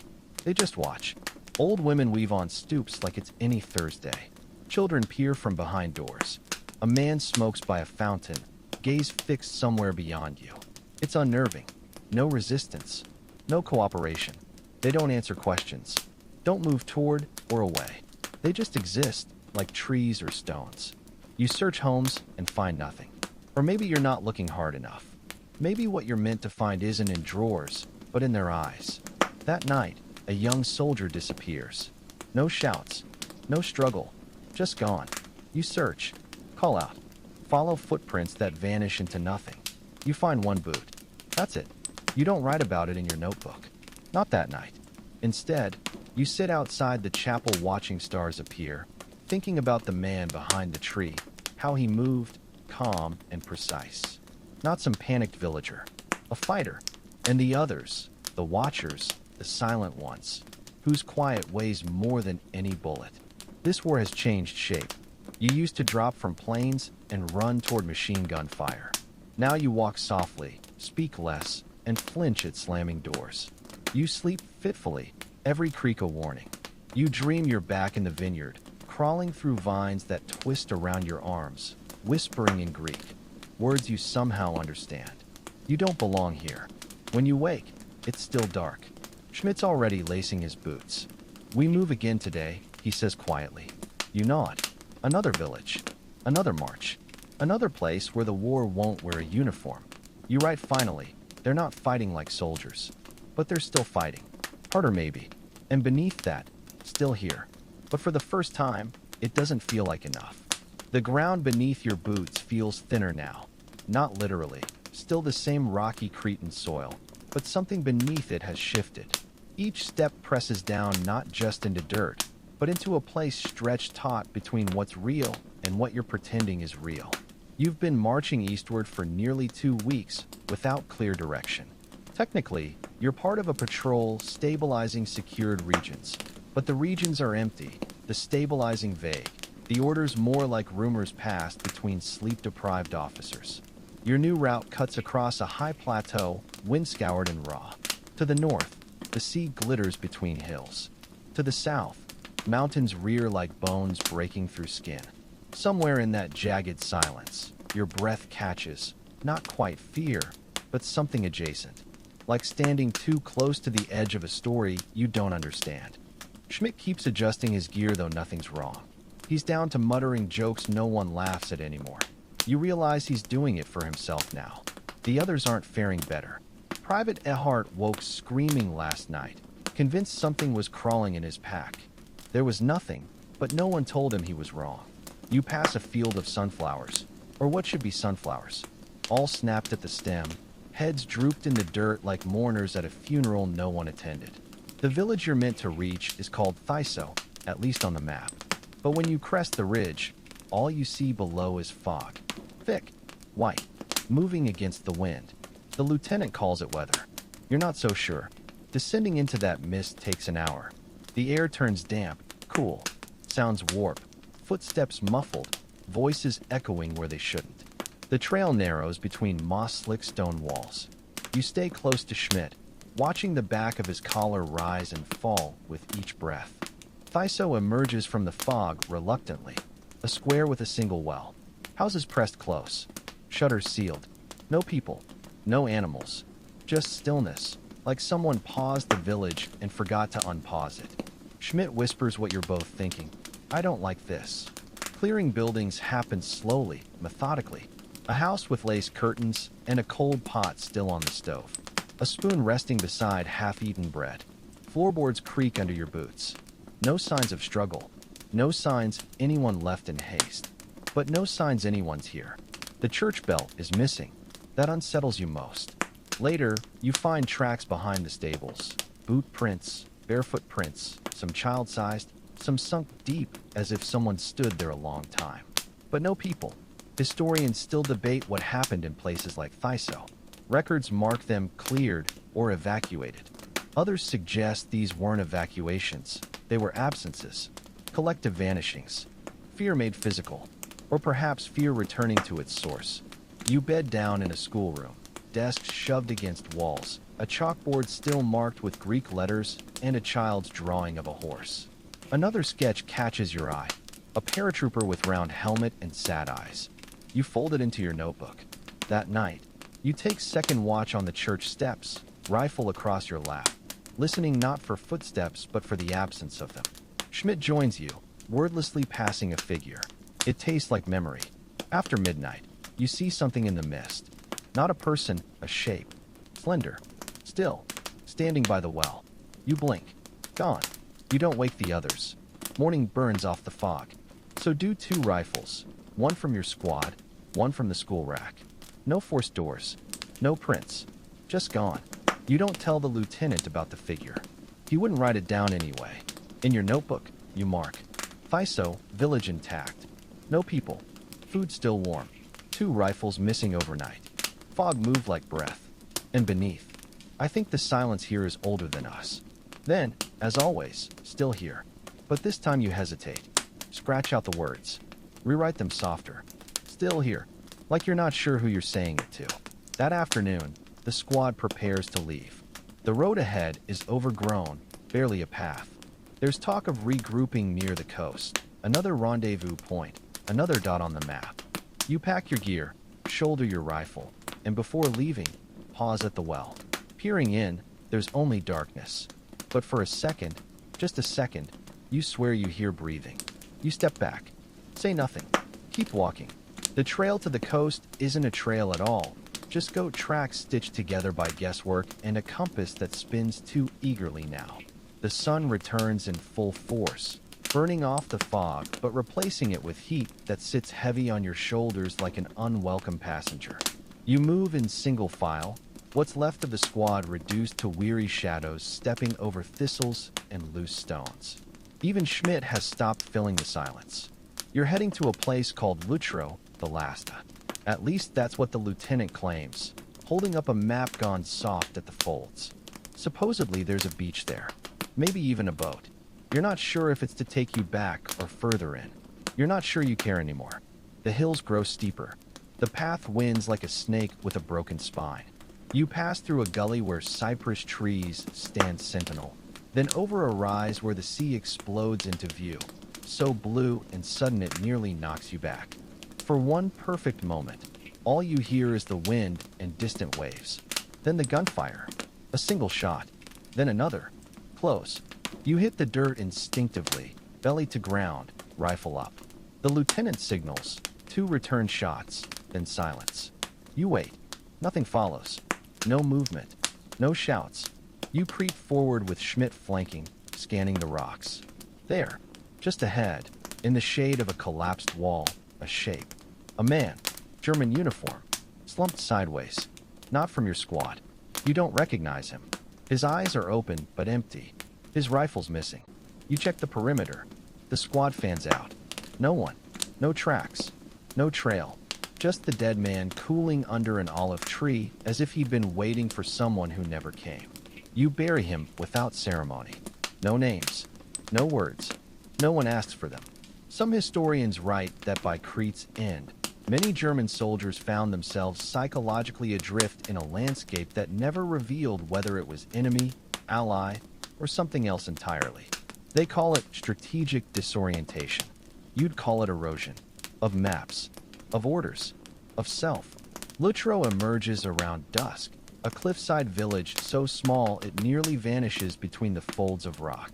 They just watch. Old women weave on stoops like it's any Thursday. Children peer from behind doors. A man smokes by a fountain, gaze fixed somewhere beyond you. It's unnerving. No resistance. No cooperation. They don't answer questions. Don't move toward or away. They just exist, like trees or stones. You search homes and find nothing. Or maybe you're not looking hard enough. Maybe what you're meant to find isn't in drawers, but in their eyes. That night, a young soldier disappears. No shouts, no struggle, just gone. You search, call out, follow footprints that vanish into nothing. You find one boot, That's it. You don't write about it in your notebook. Not that night. Instead, you sit outside the chapel watching stars appear, thinking about the man behind the tree, how he moved, calm and precise. Not some panicked villager. A fighter. And the others, the watchers, the silent ones, whose quiet weighs more than any bullet. This war has changed shape. You used to drop from planes and run toward machine gun fire. Now you walk softly, speak less, and flinch at slamming doors. You sleep fitfully, every creak a warning. You dream you're back in the vineyard, crawling through vines that twist around your arms, whispering in Greek, words you somehow understand. You don't belong here. When you wake, it's still dark. Schmidt's already lacing his boots. We move again today, he says quietly. You nod. Another village. Another march. Another place where the war won't wear a uniform. You write finally. They're not fighting like soldiers. But they're still fighting. Harder maybe. And beneath that, still here. But for the first time, it doesn't feel like enough. The ground beneath your boots feels thinner now. Not literally. Still the same rocky Cretan soil. But something beneath it has shifted. Each step presses down not just into dirt, but into a place stretched taut between what's real and what you're pretending is real. You've been marching eastward for nearly 2 weeks without clear direction. Technically, you're part of a patrol stabilizing secured regions, but the regions are empty, the stabilizing vague, the orders more like rumors passed between sleep-deprived officers. Your new route cuts across a high plateau, wind-scoured and raw. To the north, the sea glitters between hills. To the south, mountains rear like bones breaking through skin. Somewhere in that jagged silence, your breath catches, not quite fear, but something adjacent, like standing too close to the edge of a story you don't understand. Schmidt keeps adjusting his gear though nothing's wrong. He's down to muttering jokes no one laughs at anymore. You realize he's doing it for himself now. The others aren't faring better. Private Ehart woke screaming last night, convinced something was crawling in his pack. There was nothing, but no one told him he was wrong. You pass a field of sunflowers, or what should be sunflowers, all snapped at the stem, heads drooped in the dirt like mourners at a funeral no one attended. The village you're meant to reach is called Thiso, at least on the map. But when you crest the ridge, all you see below is fog. Thick, white, moving against the wind. The lieutenant calls it weather. You're not so sure. Descending into that mist takes an hour. The air turns damp, cool, sounds warped, footsteps muffled, voices echoing where they shouldn't. The trail narrows between moss-slick stone walls. You stay close to Schmidt, watching the back of his collar rise and fall with each breath. Thiso emerges from the fog reluctantly, a square with a single well. Houses pressed close, shutters sealed. No people, no animals, just stillness, like someone paused the village and forgot to unpause it. Schmidt whispers what you're both thinking. I don't like this. Clearing buildings happens slowly, methodically. A house with lace curtains and a cold pot still on the stove. A spoon resting beside half-eaten bread. Floorboards creak under your boots. No signs of struggle. No signs anyone left in haste. But no signs anyone's here. The church bell is missing. That unsettles you most. Later, you find tracks behind the stables. Boot prints, barefoot prints, some child-sized, some sunk deep as if someone stood there a long time. But no people. Historians still debate what happened in places like Thiso. Records mark them cleared or evacuated. Others suggest these weren't evacuations. They were absences, collective vanishings, fear made physical, or perhaps fear returning to its source. You bed down in a schoolroom, desks shoved against walls, a chalkboard still marked with Greek letters, and a child's drawing of a horse. Another sketch catches your eye, a paratrooper with round helmet and sad eyes. You fold it into your notebook. That night, you take second watch on the church steps, rifle across your lap, listening not for footsteps but for the absence of them. Schmidt joins you, wordlessly passing a figure. It tastes like memory. After midnight, you see something in the mist. Not a person, a shape. Slender. Still. Standing by the well. You blink. Gone. You don't wake the others. Morning burns off the fog. So do 2 rifles. One from your squad, one from the school rack. No forced doors. No prints. Just gone. You don't tell the lieutenant about the figure. He wouldn't write it down anyway. In your notebook, you mark. FISO, village intact. No people. Food still warm. 2 rifles missing overnight. Fog moved like breath. And beneath. I think the silence here is older than us. Then, as always, still here. But this time you hesitate. Scratch out the words. Rewrite them softer. Still here. Like you're not sure who you're saying it to. That afternoon, the squad prepares to leave. The road ahead is overgrown, barely a path. There's talk of regrouping near the coast. Another rendezvous point. Another dot on the map. You pack your gear, shoulder your rifle, and before leaving, pause at the well. Peering in, there's only darkness. But for a second, just a second, you swear you hear breathing. You step back. Say nothing. Keep walking. The trail to the coast isn't a trail at all. Just goat tracks stitched together by guesswork and a compass that spins too eagerly now. The sun returns in full force, burning off the fog but replacing it with heat that sits heavy on your shoulders like an unwelcome passenger. You move in single file, what's left of the squad reduced to weary shadows stepping over thistles and loose stones. Even Schmidt has stopped filling the silence. You're heading to a place called Lutro, the Lasta. At least that's what the lieutenant claims, holding up a map gone soft at the folds. Supposedly there's a beach there, maybe even a boat. You're not sure if it's to take you back or further in. You're not sure you care anymore. The hills grow steeper. The path winds like a snake with a broken spine. You pass through a gully where cypress trees stand sentinel, then over a rise where the sea explodes into view, so blue and sudden it nearly knocks you back. For one perfect moment, all you hear is the wind and distant waves. Then the gunfire. A single shot. Then another. Close. You hit the dirt instinctively, belly to ground, rifle up. The lieutenant signals. 2 return shots, then silence. You wait. Nothing follows. No movement. No shouts. You creep forward with Schmidt flanking, scanning the rocks. There, just ahead, in the shade of a collapsed wall, a shape. A man, German uniform, slumped sideways. Not from your squad. You don't recognize him. His eyes are open but empty. His rifle's missing. You check the perimeter. The squad fans out. No one. No tracks. No trail. Just the dead man cooling under an olive tree as if he'd been waiting for someone who never came. You bury him without ceremony. No names. No words. No one asks for them. Some historians write that by Crete's end, many German soldiers found themselves psychologically adrift in a landscape that never revealed whether it was enemy, ally, or something else entirely. They call it strategic disorientation. You'd call it erosion. Of maps. Of orders. Of self. Lutro emerges around dusk, a cliffside village so small it nearly vanishes between the folds of rock.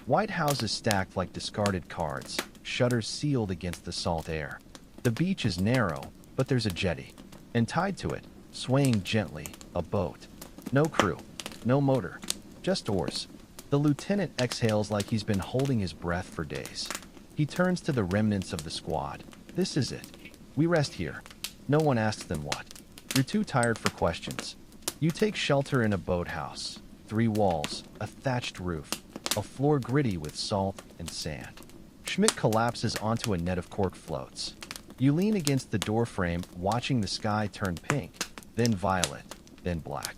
White houses stacked like discarded cards, shutters sealed against the salt air. The beach is narrow, but there's a jetty. And tied to it, swaying gently, a boat. No crew. No motor. Just oars. The lieutenant exhales like he's been holding his breath for days. He turns to the remnants of the squad. This is it. We rest here. No one asks them what. You're too tired for questions. You take shelter in a boathouse. 3 walls, a thatched roof, a floor gritty with salt and sand. Schmidt collapses onto a net of cork floats. You lean against the doorframe, watching the sky turn pink, then violet, then black.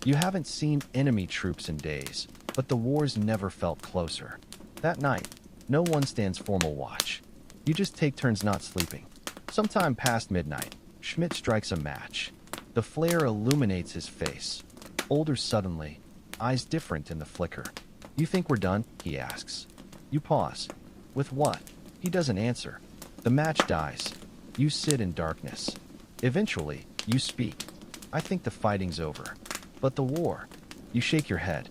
You haven't seen enemy troops in days, but the wars never felt closer. That night, no one stands formal watch. You just take turns not sleeping. Sometime past midnight, Schmidt strikes a match. The flare illuminates his face. Older suddenly, eyes different in the flicker. You think we're done? He asks. You pause. With what? He doesn't answer. The match dies. You sit in darkness. Eventually, you speak. I think the fighting's over. But the war? You shake your head.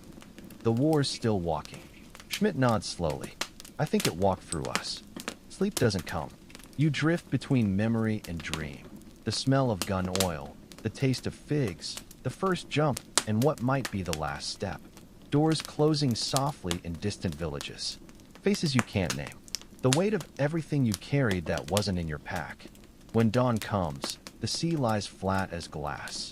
The war's still walking. Schmidt nods slowly. I think it walked through us. Sleep doesn't come. You drift between memory and dream. The smell of gun oil, the taste of figs, the first jump, and what might be the last step. Doors closing softly in distant villages. Faces you can't name. The weight of everything you carried that wasn't in your pack. When dawn comes, the sea lies flat as glass.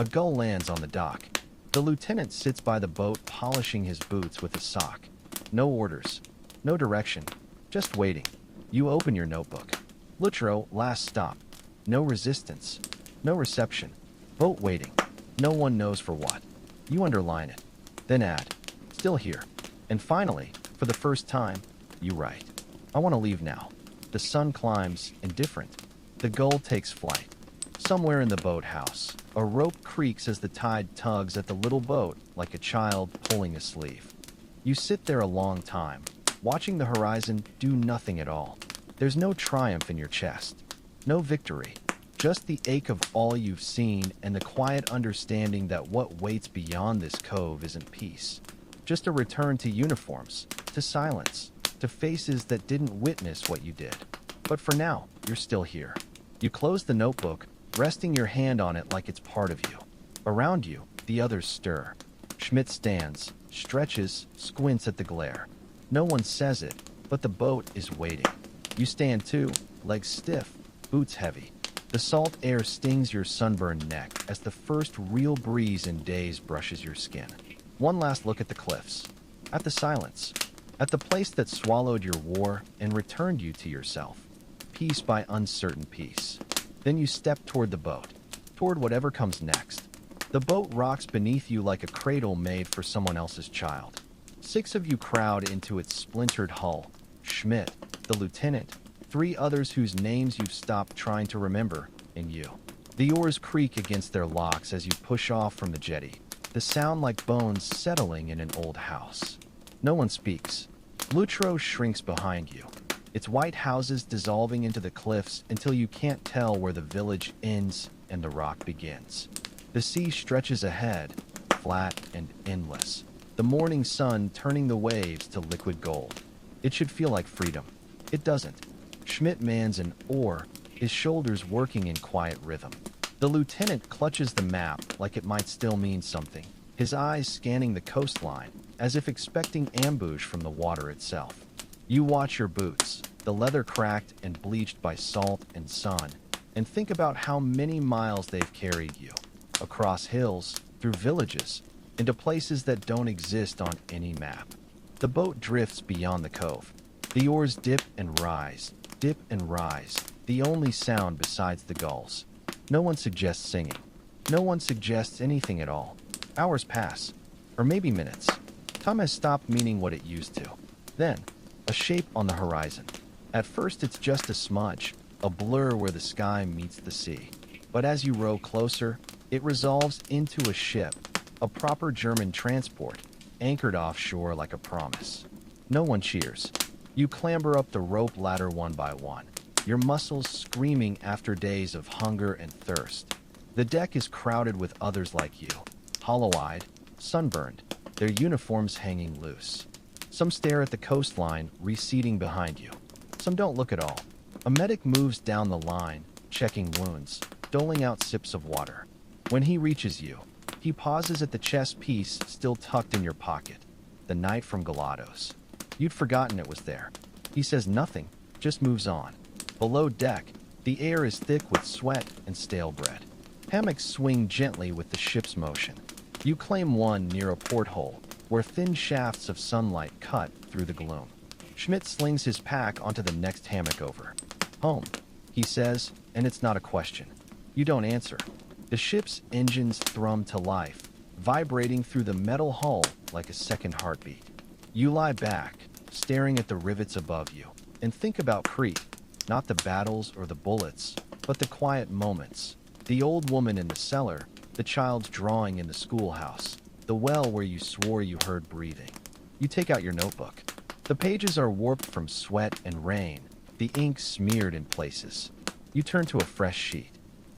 A gull lands on the dock. The lieutenant sits by the boat polishing his boots with a sock. No orders. No direction. Just waiting. You open your notebook. Lutro, last stop. No resistance. No reception. Boat waiting. No one knows for what. You underline it. Then add. Still here. And finally, for the first time, you write. I want to leave now. The sun climbs, indifferent. The gull takes flight. Somewhere in the boathouse, a rope creaks as the tide tugs at the little boat like a child pulling a sleeve. You sit there a long time, watching the horizon do nothing at all. There's no triumph in your chest. No victory. Just the ache of all you've seen and the quiet understanding that what waits beyond this cove isn't peace. Just a return to uniforms, to silence, to faces that didn't witness what you did. But for now, you're still here. You close the notebook, resting your hand on it like it's part of you. Around you, the others stir. Schmidt stands, stretches, squints at the glare. No one says it, but the boat is waiting. You stand too, legs stiff, boots heavy. The salt air stings your sunburned neck as the first real breeze in days brushes your skin. One last look at the cliffs, at the silence, at the place that swallowed your war and returned you to yourself. Piece by uncertain piece. Then you step toward the boat, toward whatever comes next. The boat rocks beneath you like a cradle made for someone else's child. 6 of you crowd into its splintered hull. Schmidt, the lieutenant, 3 others whose names you've stopped trying to remember, and you. The oars creak against their locks as you push off from the jetty, the sound like bones settling in an old house. No one speaks. Lutro shrinks behind you, its white houses dissolving into the cliffs until you can't tell where the village ends and the rock begins. The sea stretches ahead, flat and endless, the morning sun turning the waves to liquid gold. It should feel like freedom. It doesn't. Schmidt mans an oar, his shoulders working in quiet rhythm. The lieutenant clutches the map like it might still mean something, his eyes scanning the coastline, as if expecting ambush from the water itself. You watch your boots, the leather cracked and bleached by salt and sun, and think about how many miles they've carried you, across hills, through villages, into places that don't exist on any map. The boat drifts beyond the cove. The oars dip and rise, the only sound besides the gulls. No one suggests singing. No one suggests anything at all. Hours pass, or maybe minutes. Time has stopped meaning what it used to. Then, a shape on the horizon. At first it's just a smudge, a blur where the sky meets the sea. But as you row closer, it resolves into a ship, a proper German transport, anchored offshore like a promise. No one cheers. You clamber up the rope ladder one by one, your muscles screaming after days of hunger and thirst. The deck is crowded with others like you, hollow-eyed, sunburned, their uniforms hanging loose. Some stare at the coastline receding behind you. Some don't look at all. A medic moves down the line, checking wounds, doling out sips of water. When he reaches you, he pauses at the chess piece still tucked in your pocket, the knight from Galados. You'd forgotten it was there. He says nothing, just moves on. Below deck, the air is thick with sweat and stale bread. Hammocks swing gently with the ship's motion. You claim one near a porthole, where thin shafts of sunlight cut through the gloom. Schmidt slings his pack onto the next hammock over. Home, he says, and it's not a question. You don't answer. The ship's engines thrum to life, vibrating through the metal hull like a second heartbeat. You lie back, staring at the rivets above you, and think about Crete, not the battles or the bullets, but the quiet moments. The old woman in the cellar, the child's drawing in the schoolhouse, the well where you swore you heard breathing. You take out your notebook. The pages are warped from sweat and rain, the ink smeared in places. You turn to a fresh sheet.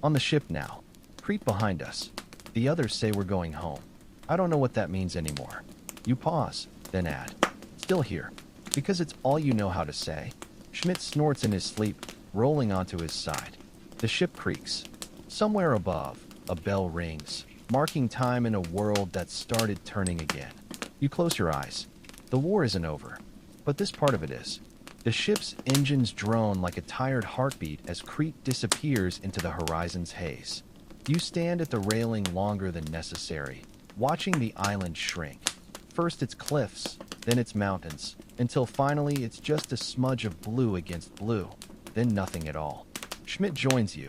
On the ship now. Crete behind us. The others say we're going home. I don't know what that means anymore. You pause, then add. Still here. Because it's all you know how to say. Schmidt snorts in his sleep, rolling onto his side. The ship creaks. Somewhere above, a bell rings, marking time in a world that started turning again. You close your eyes. The war isn't over. But this part of it is. The ship's engines drone like a tired heartbeat as Crete disappears into the horizon's haze. You stand at the railing longer than necessary, watching the island shrink. First it's cliffs, then it's mountains, until finally it's just a smudge of blue against blue, then nothing at all. Schmidt joins you,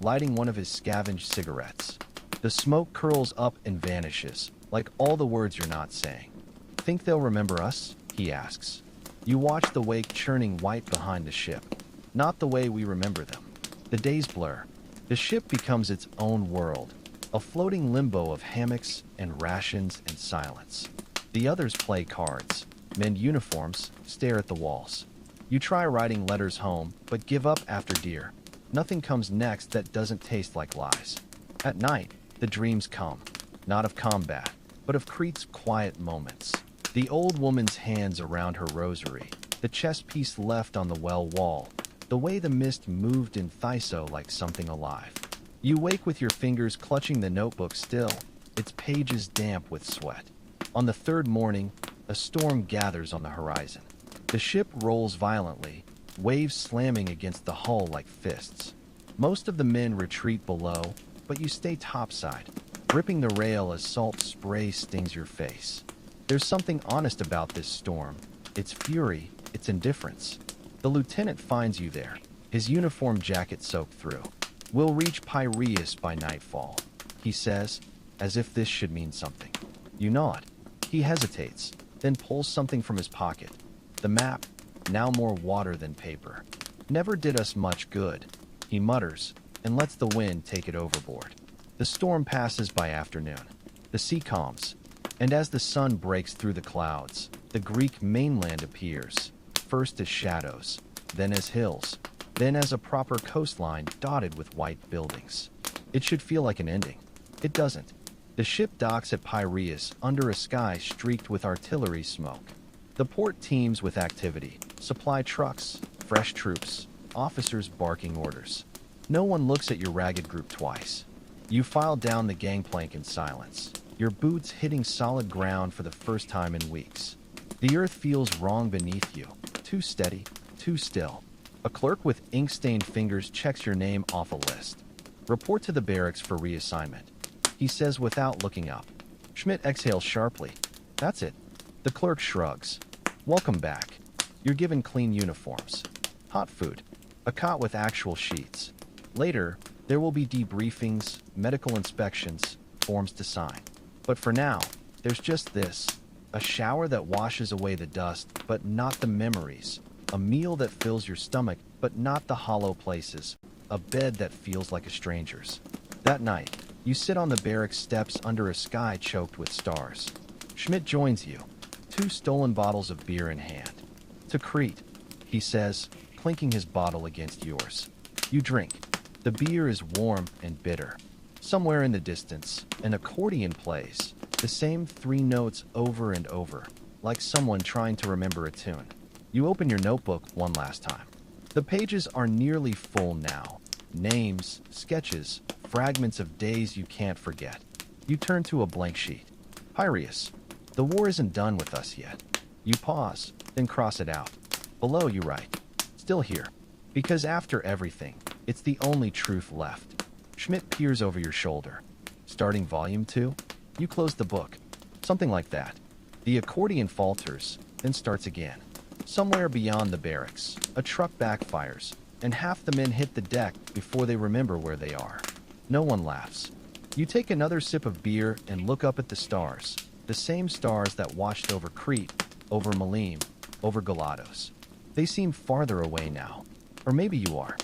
lighting one of his scavenged cigarettes. The smoke curls up and vanishes, like all the words you're not saying. Think they'll remember us? He asks. You watch the wake churning white behind the ship. Not the way we remember them. The days blur. The ship becomes its own world, a floating limbo of hammocks and rations and silence. The others play cards, mend uniforms, stare at the walls. You try writing letters home, but give up after dear. Nothing comes next that doesn't taste like lies. At night, the dreams come, not of combat, but of Crete's quiet moments. The old woman's hands around her rosary, the chess piece left on the well wall, the way the mist moved in Thyso like something alive. You wake with your fingers clutching the notebook still, its pages damp with sweat. On the third morning, a storm gathers on the horizon. The ship rolls violently, waves slamming against the hull like fists. Most of the men retreat below, but you stay topside, gripping the rail as salt spray stings your face. There's something honest about this storm. Its fury, its indifference. The lieutenant finds you there, his uniform jacket soaked through. We'll reach Piraeus by nightfall, he says, as if this should mean something. You nod. He hesitates, then pulls something from his pocket. The map, now more water than paper. Never did us much good, he mutters, and lets the wind take it overboard. The storm passes by afternoon. The sea calms, and as the sun breaks through the clouds, the Greek mainland appears, first as shadows, then as hills, then as a proper coastline dotted with white buildings. It should feel like an ending. It doesn't. The ship docks at Piraeus under a sky streaked with artillery smoke. The port teems with activity, supply trucks, fresh troops, officers barking orders. No one looks at your ragged group twice. You file down the gangplank in silence, your boots hitting solid ground for the first time in weeks. The earth feels wrong beneath you, too steady, too still. A clerk with ink-stained fingers checks your name off a list. Report to the barracks for reassignment, he says without looking up. Schmidt exhales sharply. That's it. The clerk shrugs. Welcome back. You're given clean uniforms, hot food, a cot with actual sheets. Later, there will be debriefings, medical inspections, forms to sign. But for now, there's just this. A shower that washes away the dust, but not the memories. A meal that fills your stomach, but not the hollow places. A bed that feels like a stranger's. That night, you sit on the barracks steps under a sky choked with stars. Schmidt joins you, 2 stolen bottles of beer in hand. To Crete, he says, clinking his bottle against yours. You drink. The beer is warm and bitter. Somewhere in the distance, an accordion plays, the same 3 notes over and over, like someone trying to remember a tune. You open your notebook one last time. The pages are nearly full now. Names, sketches, fragments of days you can't forget. You turn to a blank sheet. Piraeus. The war isn't done with us yet. You pause, then cross it out. Below you write. Still here. Because after everything, it's the only truth left. Schmidt peers over your shoulder. Starting volume 2? You close the book. Something like that. The accordion falters, then starts again. Somewhere beyond the barracks, a truck backfires, and half the men hit the deck before they remember where they are. No one laughs. You take another sip of beer and look up at the stars, the same stars that watched over Crete, over Malim, over Galados. They seem farther away now. Or maybe you are.